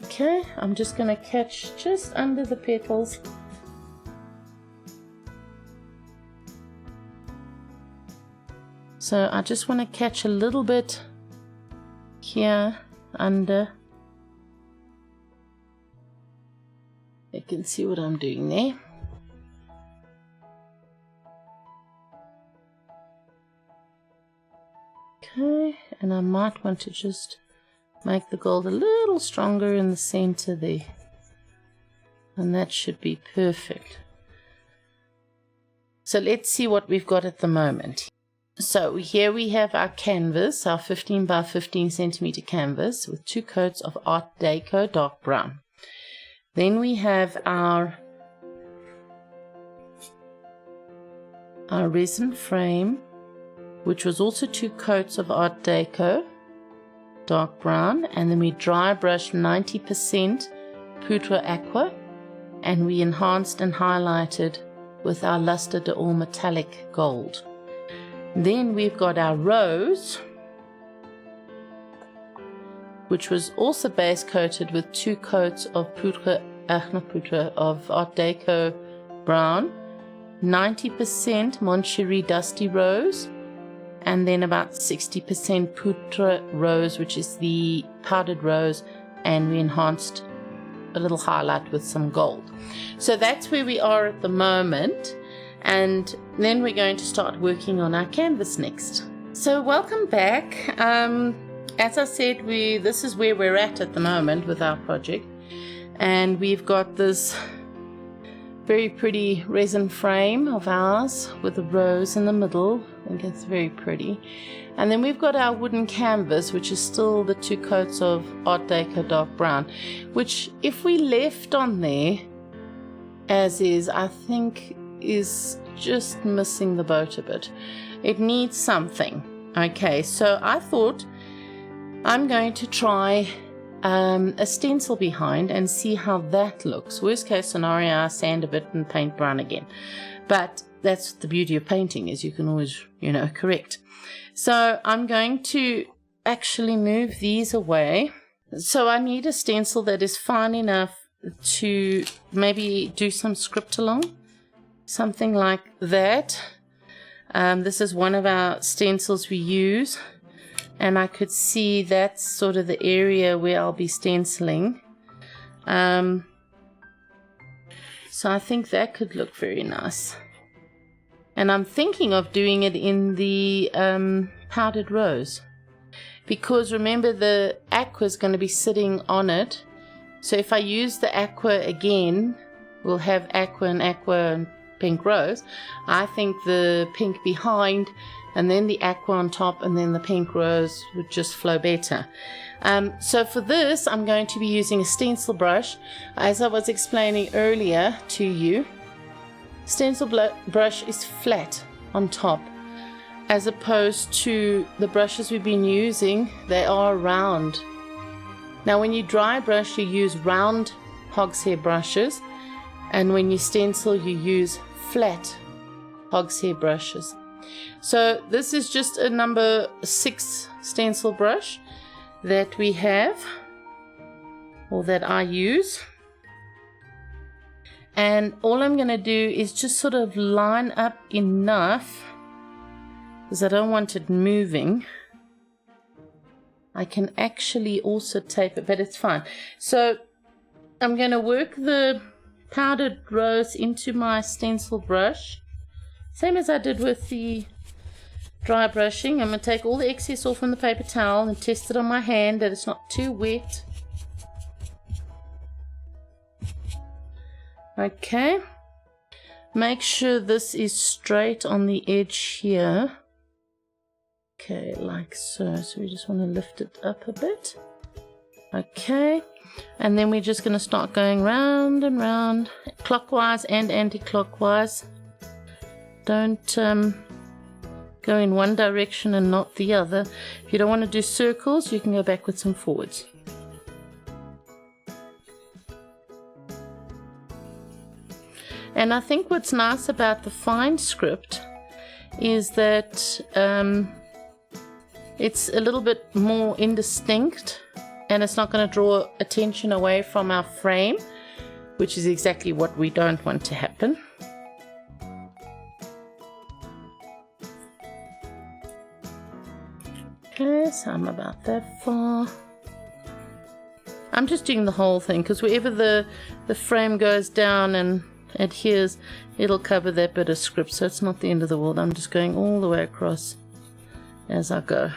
Okay, I'm just going to catch just under the petals. So I just want to catch a little bit here under. You can see what I'm doing there. Okay, and I might want to just make the gold a little stronger in the center there. And that should be perfect. So let's see what we've got at the moment. So here we have our canvas, our 15 by 15 centimeter canvas with 2 coats of Art Déco dark brown. Then we have our resin frame, which was also 2 coats of Art Déco. dark brown, and then we dry brush 90% Poudré Aqua, and we enhanced and highlighted with our Luster d'Or metallic gold. Then we've got our rose, which was also base coated with 2 coats of of Art Déco brown, 90% Chéri dusty rose, and then about 60% Poudré rose, which is the powdered rose, and we enhanced a little highlight with some gold. So that's where we are at the moment, and then we're going to start working on our canvas next. So welcome back. As I said, this is where we're at the moment with our project, and we've got this very pretty resin frame of ours with a rose in the middle. I think it's very pretty. And then we've got our wooden canvas, which is still the 2 coats of Art Déco dark brown, which if we left on there as is, I think is just missing the boat a bit. It needs something. Okay, so I thought I'm going to try a stencil behind and see how that looks. Worst case scenario, I sand a bit and paint brown again. But that's the beauty of painting, is you can always, correct. So I'm going to actually move these away. So I need a stencil that is fine enough to maybe do some script along. Something like that. This is one of our stencils we use, and I could see that's sort of the area where I'll be stenciling. So I think that could look very nice. And I'm thinking of doing it in the powdered rose, because remember the aqua is going to be sitting on it. So if I use the aqua again, we'll have aqua and pink rose. I think the pink behind and then the aqua on top and then the pink rose would just flow better. So for this, I'm going to be using a stencil brush. As I was explaining earlier to you, stencil brush is flat on top, as opposed to the brushes we've been using, they are round. Now when you dry brush, you use round hogshair brushes, and when you stencil, you use flat hogshair brushes. So this is just a number 6 stencil brush that we have, or that I use. And all I'm going to do is just sort of line up enough, because I don't want it moving. I can actually also tape it, but it's fine. So I'm going to work the powdered rose into my stencil brush, same as I did with the dry brushing. I'm going to take all the excess off on the paper towel and test it on my hand that it's not too wet. Okay, make sure this is straight on the edge here. Okay, like so. So we just want to lift it up a bit. Okay, and then we're just going to start going round and round, clockwise and anti-clockwise. Don't go in one direction and not the other. If you don't want to do circles, you can go backwards and forwards. And I think what's nice about the fine script is that it's a little bit more indistinct, and it's not going to draw attention away from our frame, which is exactly what we don't want to happen. Okay, so I'm about that far. I'm just doing the whole thing, because wherever the frame goes down and adheres, it'll cover that bit of script, so it's not the end of the world. I'm just going all the way across as I go.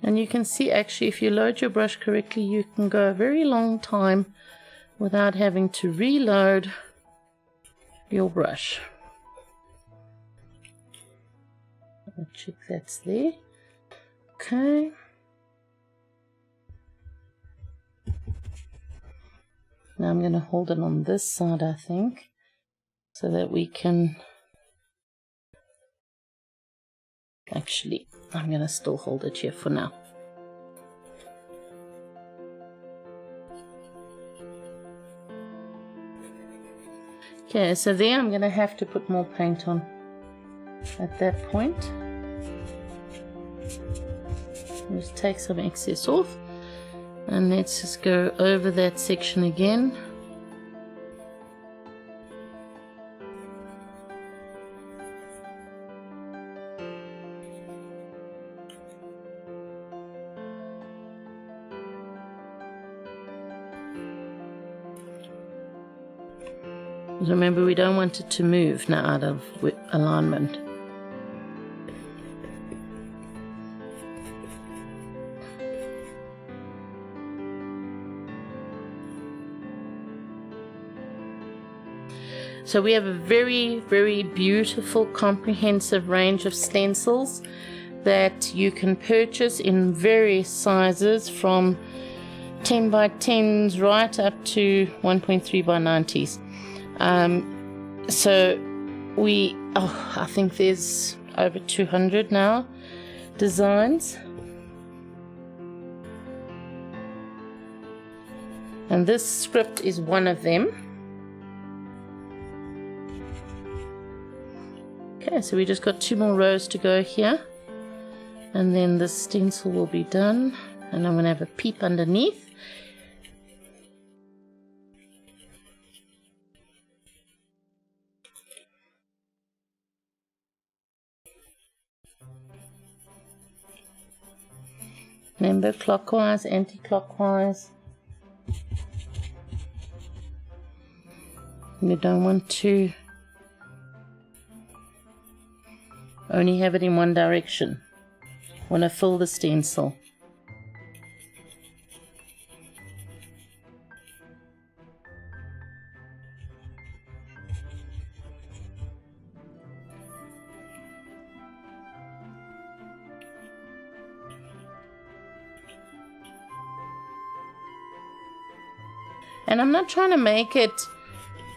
And you can see, actually, if you load your brush correctly, you can go a very long time without having to reload your brush. I'll check that's there. Okay. Now I'm going to hold it on this side, I think, so that we can Actually, I'm going to still hold it here for now. Okay, so there I'm going to have to put more paint on at that point. Just take some excess off, and let's just go over that section again. Remember, we don't want it to move now out of alignment. So we have a very, very beautiful, comprehensive range of stencils that you can purchase in various sizes, from 10 by 10s right up to 1.3 by 90s. So I think there's over 200 now designs, and this script is one of them. Okay, so we just got 2 more rows to go here, and then the stencil will be done, and I'm going to have a peep underneath. Remember, clockwise, anti-clockwise. You don't want to only have it in one direction. You want to fill the stencil. And I'm not trying to make it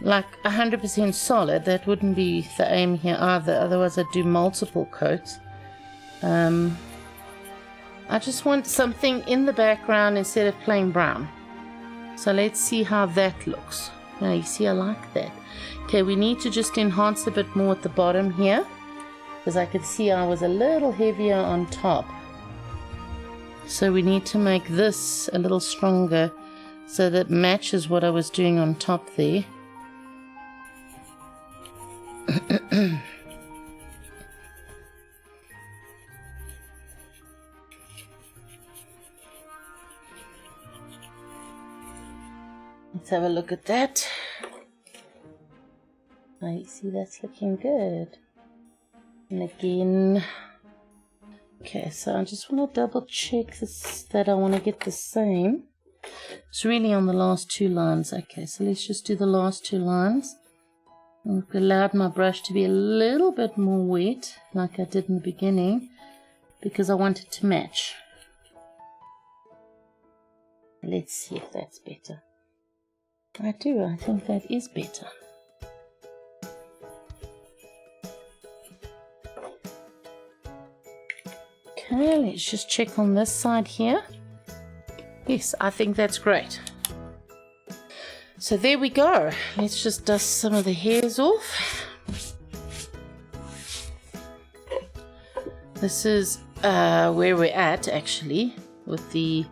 like 100% solid. That wouldn't be the aim here either. Otherwise I'd do multiple coats. I just want something in the background instead of plain brown. So let's see how that looks. Now you see, I like that. Okay, we need to just enhance a bit more at the bottom here, because I could see I was a little heavier on top. So we need to make this a little stronger, so that matches what I was doing on top there. Let's have a look at that. Now you see that's looking good. And again. Okay, so I just want to double check this, that I want to get the same. It's really on the last 2 lines. Okay, so let's just do the last 2 lines. I've allowed my brush to be a little bit more wet, like I did in the beginning, because I want it to match. Let's see if that's better. I think that is better. Okay, let's just check on this side here. Yes, I think that's great. So there we go. Let's just dust some of the hairs off. This is where we're at actually with the...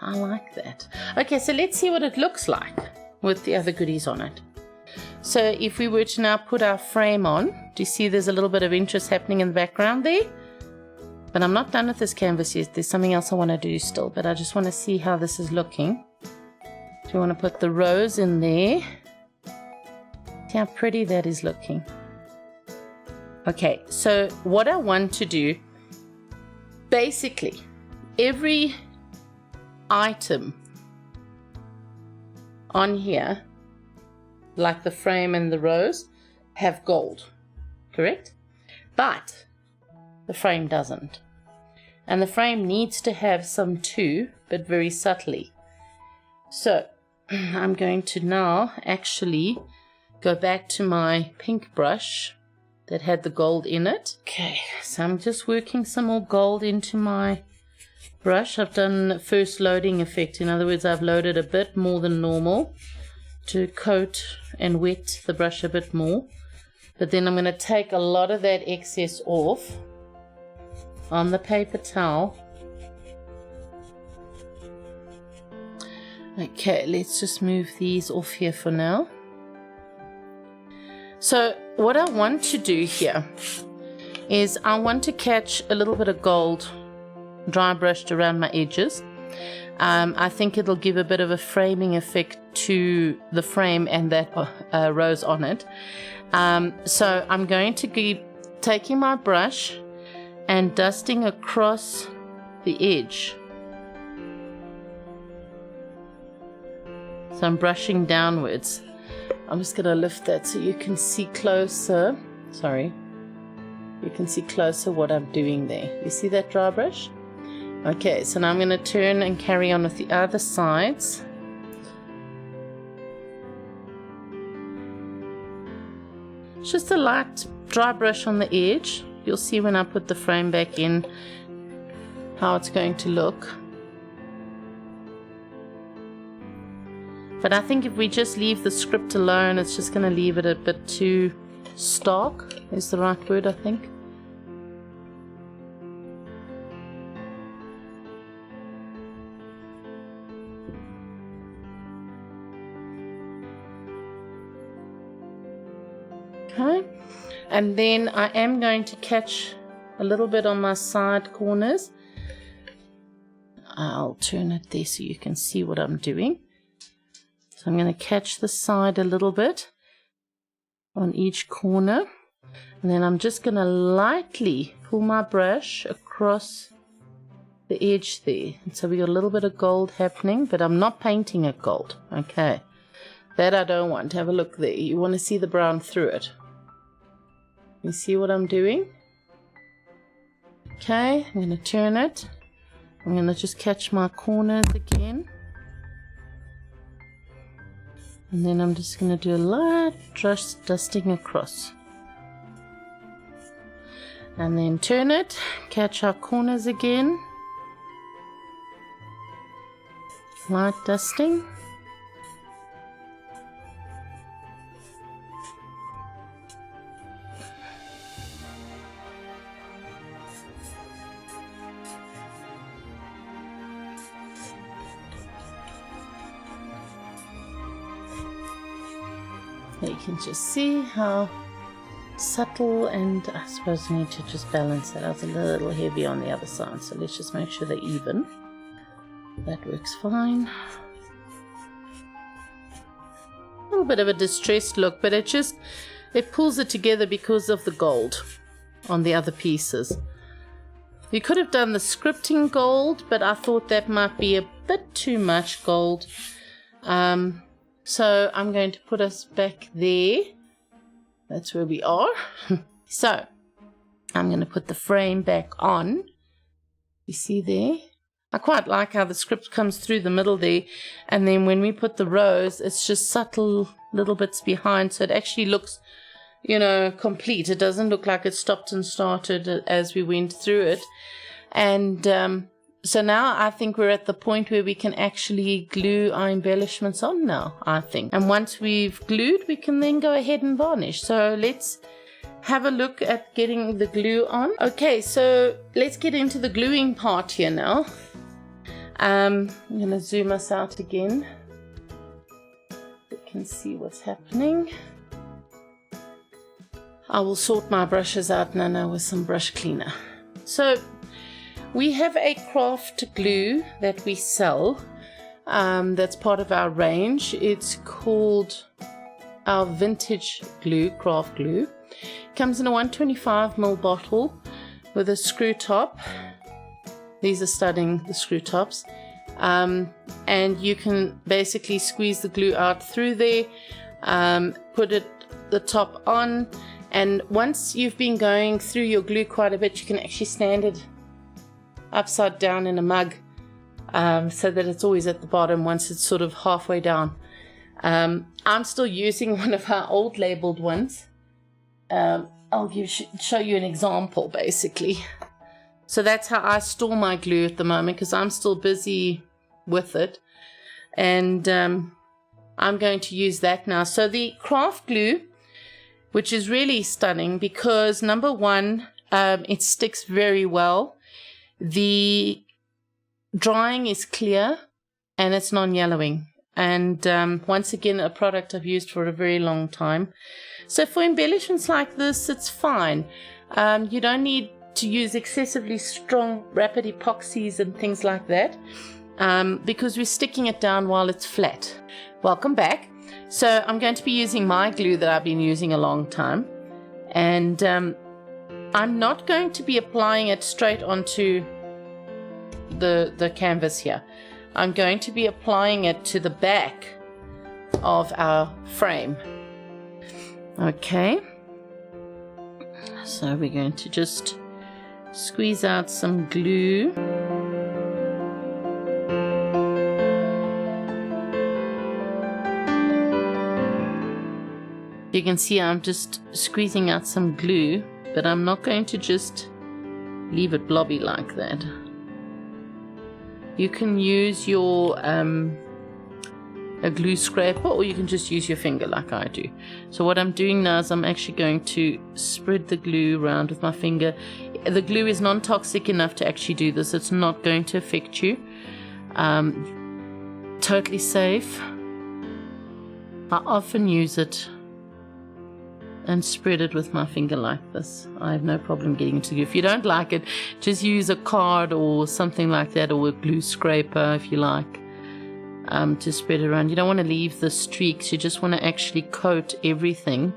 I like that. Okay, so let's see what it looks like with the other goodies on it. So if we were to now put our frame on, do you see there's a little bit of interest happening in the background there? But I'm not done with this canvas yet. There's something else I want to do still, but I just want to see how this is looking. So we want to put the rose in there. See how pretty that is looking. Okay, so what I want to do, basically, every item on here, like the frame and the rose, have gold, correct? But the frame doesn't. And the frame needs to have some too, but very subtly. So I'm going to now actually go back to my pink brush that had the gold in it. Okay, so I'm just working some more gold into my brush. I've done first loading effect. In other words, I've loaded a bit more than normal to coat and wet the brush a bit more. But then I'm going to take a lot of that excess off on the paper towel. Okay, let's just move these off here for now. So what I want to do here is I want to catch a little bit of gold dry brushed around my edges. I think it'll give a bit of a framing effect to the frame and that rose on it. So I'm going to be taking my brush and dusting across the edge. So I'm brushing downwards. I'm just going to lift that so you can see closer. Sorry. You can see closer what I'm doing there. You see that dry brush? Okay, so now I'm going to turn and carry on with the other sides. It's just a light dry brush on the edge. You'll see when I put the frame back in how it's going to look. But I think if we just leave the script alone, it's just going to leave it a bit too stark, is the right word, I think. Okay, and then I am going to catch a little bit on my side corners. I'll turn it there so you can see what I'm doing. So I'm going to catch the side a little bit on each corner, and then I'm just going to lightly pull my brush across the edge there. And so we got a little bit of gold happening, but I'm not painting it gold. Okay, that I don't want. Have a look there. You want to see the brown through it. You see what I'm doing? Okay, I'm going to turn it. I'm going to just catch my corners again. And then I'm just going to do a light dusting across. And then turn it, catch our corners again. Light dusting. You can just see how subtle, and I suppose I need to just balance that. I was a little heavy on the other side, so let's just make sure they're even. That works fine. A little bit of a distressed look, but it pulls it together because of the gold on the other pieces. You could have done the scripting gold, but I thought that might be a bit too much gold. So I'm going to put us back there. That's where we are. So I'm going to put the frame back on. You see there? I quite like how the script comes through the middle there. And then when we put the rose, it's just subtle little bits behind. So it actually looks, you know, complete. It doesn't look like it stopped and started as we went through it. And so now I think we're at the point where we can actually glue our embellishments on now, I think. And once we've glued, we can then go ahead and varnish. So let's have a look at getting the glue on. Okay, so let's get into the gluing part here now. I'm going to zoom us out again. You can see what's happening. I will sort my brushes out now with some brush cleaner. So we have a craft glue that we sell that's part of our range. It's called our vintage glue, craft glue. It comes in a 125ml bottle with a screw top. These are studding, the screw tops. And you can basically squeeze the glue out through there, put the top on, and once you've been going through your glue quite a bit, you can actually stand it upside down in a mug, so that it's always at the bottom once it's sort of halfway down. I'm still using one of our old labeled ones, show you an example basically. So that's how I store my glue at the moment, because I'm still busy with it. And I'm going to use that now. So the craft glue, which is really stunning because number one, it sticks very well. The drying is clear and it's non-yellowing. And once again, a product I've used for a very long time. So for embellishments like this, it's fine. You don't need to use excessively strong rapid epoxies and things like that, because we're sticking it down while it's flat. Welcome back. So I'm going to be using my glue that I've been using a long time, and I'm not going to be applying it straight onto the canvas here. I'm going to be applying it to the back of our frame. Okay, so we're going to just squeeze out some glue. You can see I'm just squeezing out some glue, but I'm not going to just leave it blobby like that. You can use your a glue scraper, or you can just use your finger like I do. So what I'm doing now is I'm actually going to spread the glue around with my finger. The glue is non-toxic enough to actually do this. It's not going to affect you. Totally safe. I often use it and spread it with my finger like this. I have no problem getting it to you. If you don't like it, just use a card or something like that, or a glue scraper if you like, to spread it around. You don't want to leave the streaks. You just want to actually coat everything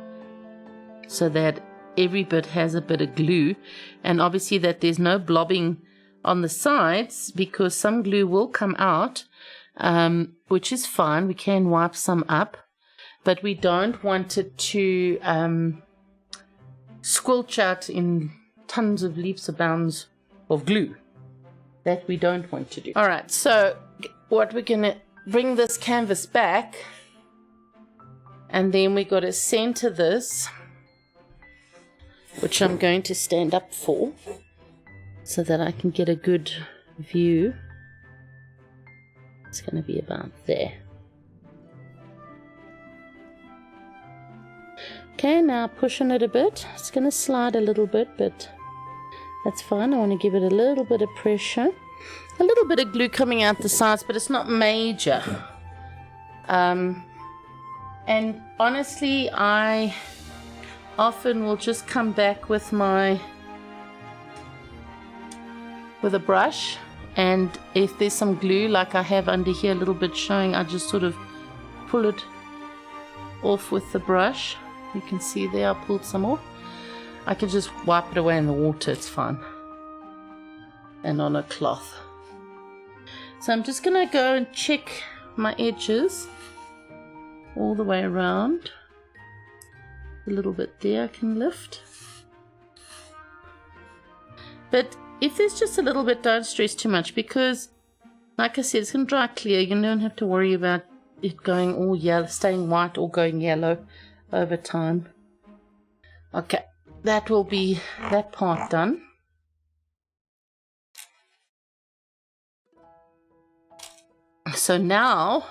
so that every bit has a bit of glue, and obviously that there's no blobbing on the sides, because some glue will come out, which is fine. We can wipe some up, but we don't want it to squelch out in tons of leaps and bounds of glue. That we don't want to do. All right, so what we're going to bring this canvas back, and then we got to center this, which I'm going to stand up for so that I can get a good view. It's going to be about there. Okay, now push on it a bit. It's going to slide a little bit, but that's fine. I want to give it a little bit of pressure. A little bit of glue coming out the sides, but it's not major. And honestly, I often will just come back with a brush, and if there's some glue like I have under here a little bit showing, I just sort of pull it off with the brush. You can see there I pulled some off. I can just wipe it away in the water, it's fine, and on a cloth. So I'm just going to go and check my edges all the way around. A little bit there I can lift. But if there's just a little bit, don't stress too much, because like I said, it's going to dry clear. You don't have to worry about it going all yellow, staying white or going yellow over time. Okay, that will be that part done. So now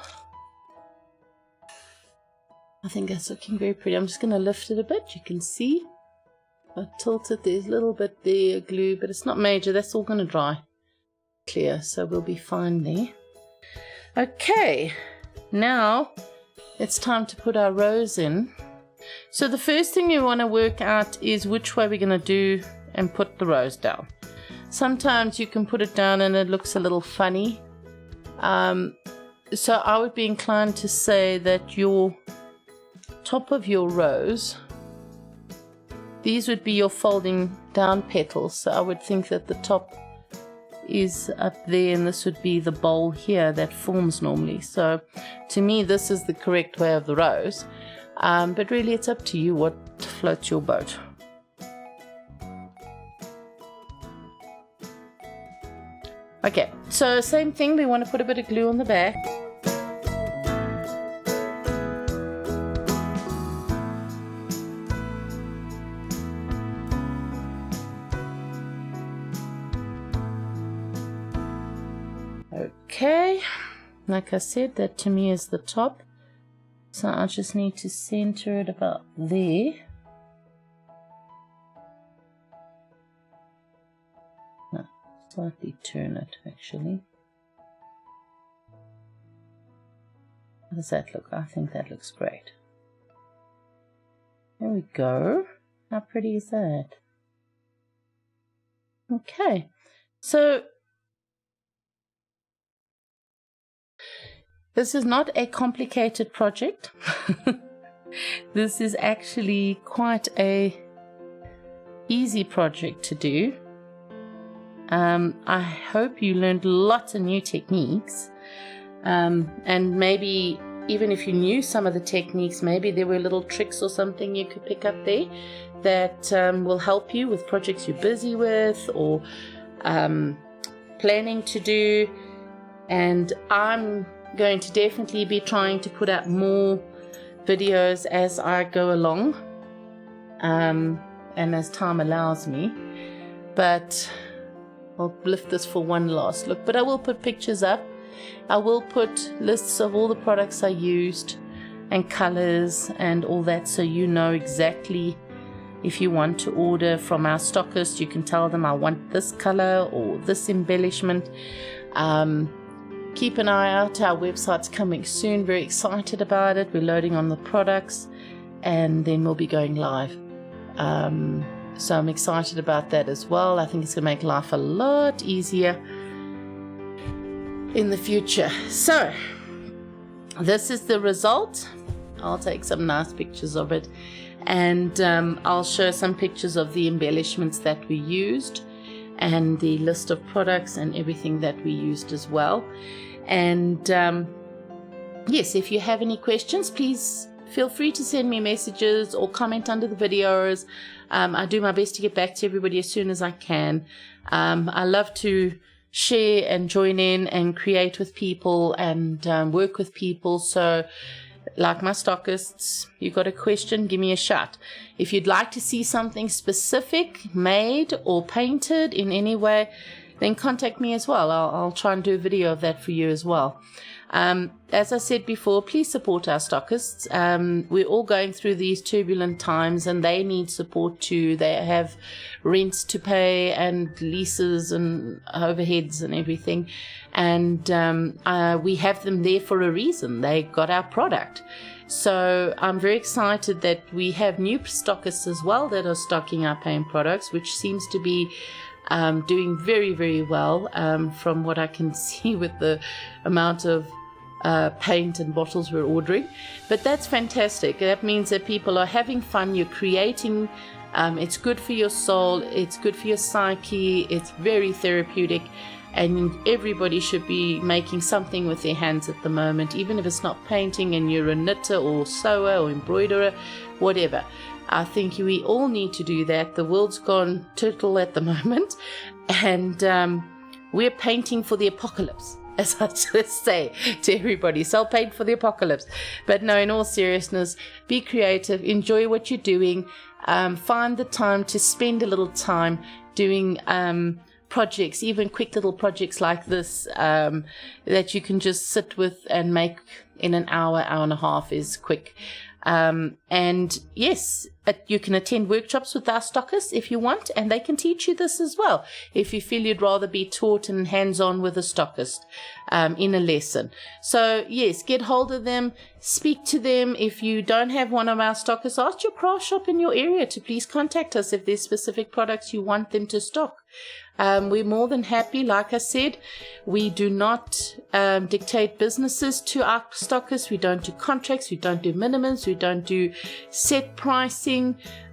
I think that's looking very pretty. I'm just going to lift it a bit. You can see I tilted. There's a little bit there glue, but it's not major. That's all going to dry clear, so we'll be fine there. Okay, now it's time to put our rose in. So the first thing you want to work out is which way we're going to do and put the rose down. Sometimes you can put it down and it looks a little funny. So I would be inclined to say that your top of your rose, these would be your folding down petals. So I would think that the top is up there and this would be the bowl here that forms normally. So to me this is the correct way of the rose, but really it's up to you what floats your boat. Okay, so same thing, we want to put a bit of glue on the back. Okay, like I said, that to me is the top. So I just need to center it about there. No, slightly turn it actually. How does that look? I think that looks great. There we go. How pretty is that? Okay, so this is not a complicated project. This is actually quite a easy project to do. I hope you learned lots of new techniques, and maybe even if you knew some of the techniques, maybe there were little tricks or something you could pick up there that will help you with projects you're busy with or planning to do. And I'm going to definitely be trying to put out more videos as I go along, and as time allows me. But I'll lift this for one last look, but I will put pictures up. I will put lists of all the products I used and colors and all that, so you know exactly. If you want to order from our stockist, you can tell them I want this color or this embellishment. Keep an eye out, our website's coming soon, very excited about it. We're loading on the products and then we'll be going live. So I'm excited about that as well. I think it's going to make life a lot easier in the future. So this is the result. I'll take some nice pictures of it, and I'll show some pictures of the embellishments that we used and the list of products and everything that we used as well. And yes, if you have any questions, please feel free to send me messages or comment under the videos. I do my best to get back to everybody as soon as I can. I love to share and join in and create with people and work with people. So like my stockists, you got a question, give me a shout. If you'd like to see something specific made or painted in any way, then contact me as well. I'll try and do a video of that for you as well. As I said before, please support our stockists. We're all going through these turbulent times and they need support too. They have rents to pay and leases and overheads and everything. And we have them there for a reason. They got our product. So I'm very excited that we have new stockists as well that are stocking our paint products, which seems to be doing very, very well from what I can see with the amount of paint and bottles we're ordering. But that's fantastic. That means that people are having fun. You're creating. It's good for your soul. It's good for your psyche. It's very therapeutic. And everybody should be making something with their hands at the moment, even if it's not painting and you're a knitter or sewer or embroiderer, whatever. I think we all need to do that. The world's gone turtle at the moment, and we're painting for the apocalypse, as I just say to everybody. So I'll paint for the apocalypse. But no, in all seriousness, be creative, enjoy what you're doing, find the time to spend a little time doing projects, even quick little projects like this that you can just sit with and make in an hour, hour and a half is quick. And yes, you can attend workshops with our stockists if you want, and they can teach you this as well if you feel you'd rather be taught and hands-on with a stockist in a lesson. So yes, get hold of them, speak to them. If you don't have one of our stockists, ask your craft shop in your area to please contact us if there's specific products you want them to stock. We're more than happy. Like I said, we do not dictate businesses to our stockists. We don't do contracts. We don't do minimums. We don't do set pricing.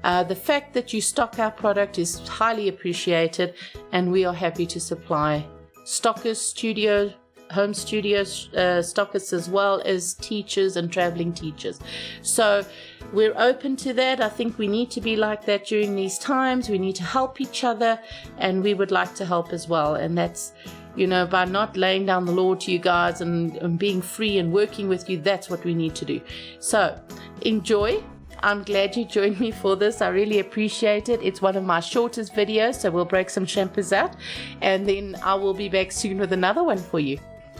The fact that you stock our product is highly appreciated, and we are happy to supply stockists, home studios, stockists, as well as teachers and traveling teachers. So we're open to that. I think we need to be like that during these times. We need to help each other, and we would like to help as well. And that's, by not laying down the law to you guys and being free and working with you, that's what we need to do. So enjoy. I'm glad you joined me for this. I really appreciate it. It's one of my shortest videos, so we'll break some shampoos out, and then I will be back soon with another one for you.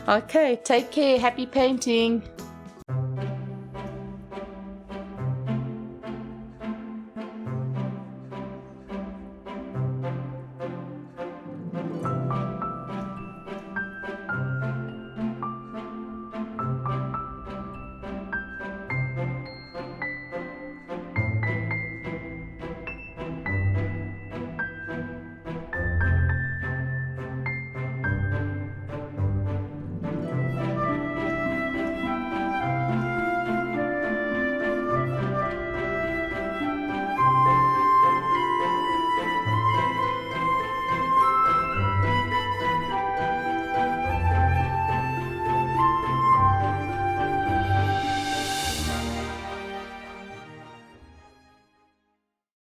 Okay, take care. Happy painting.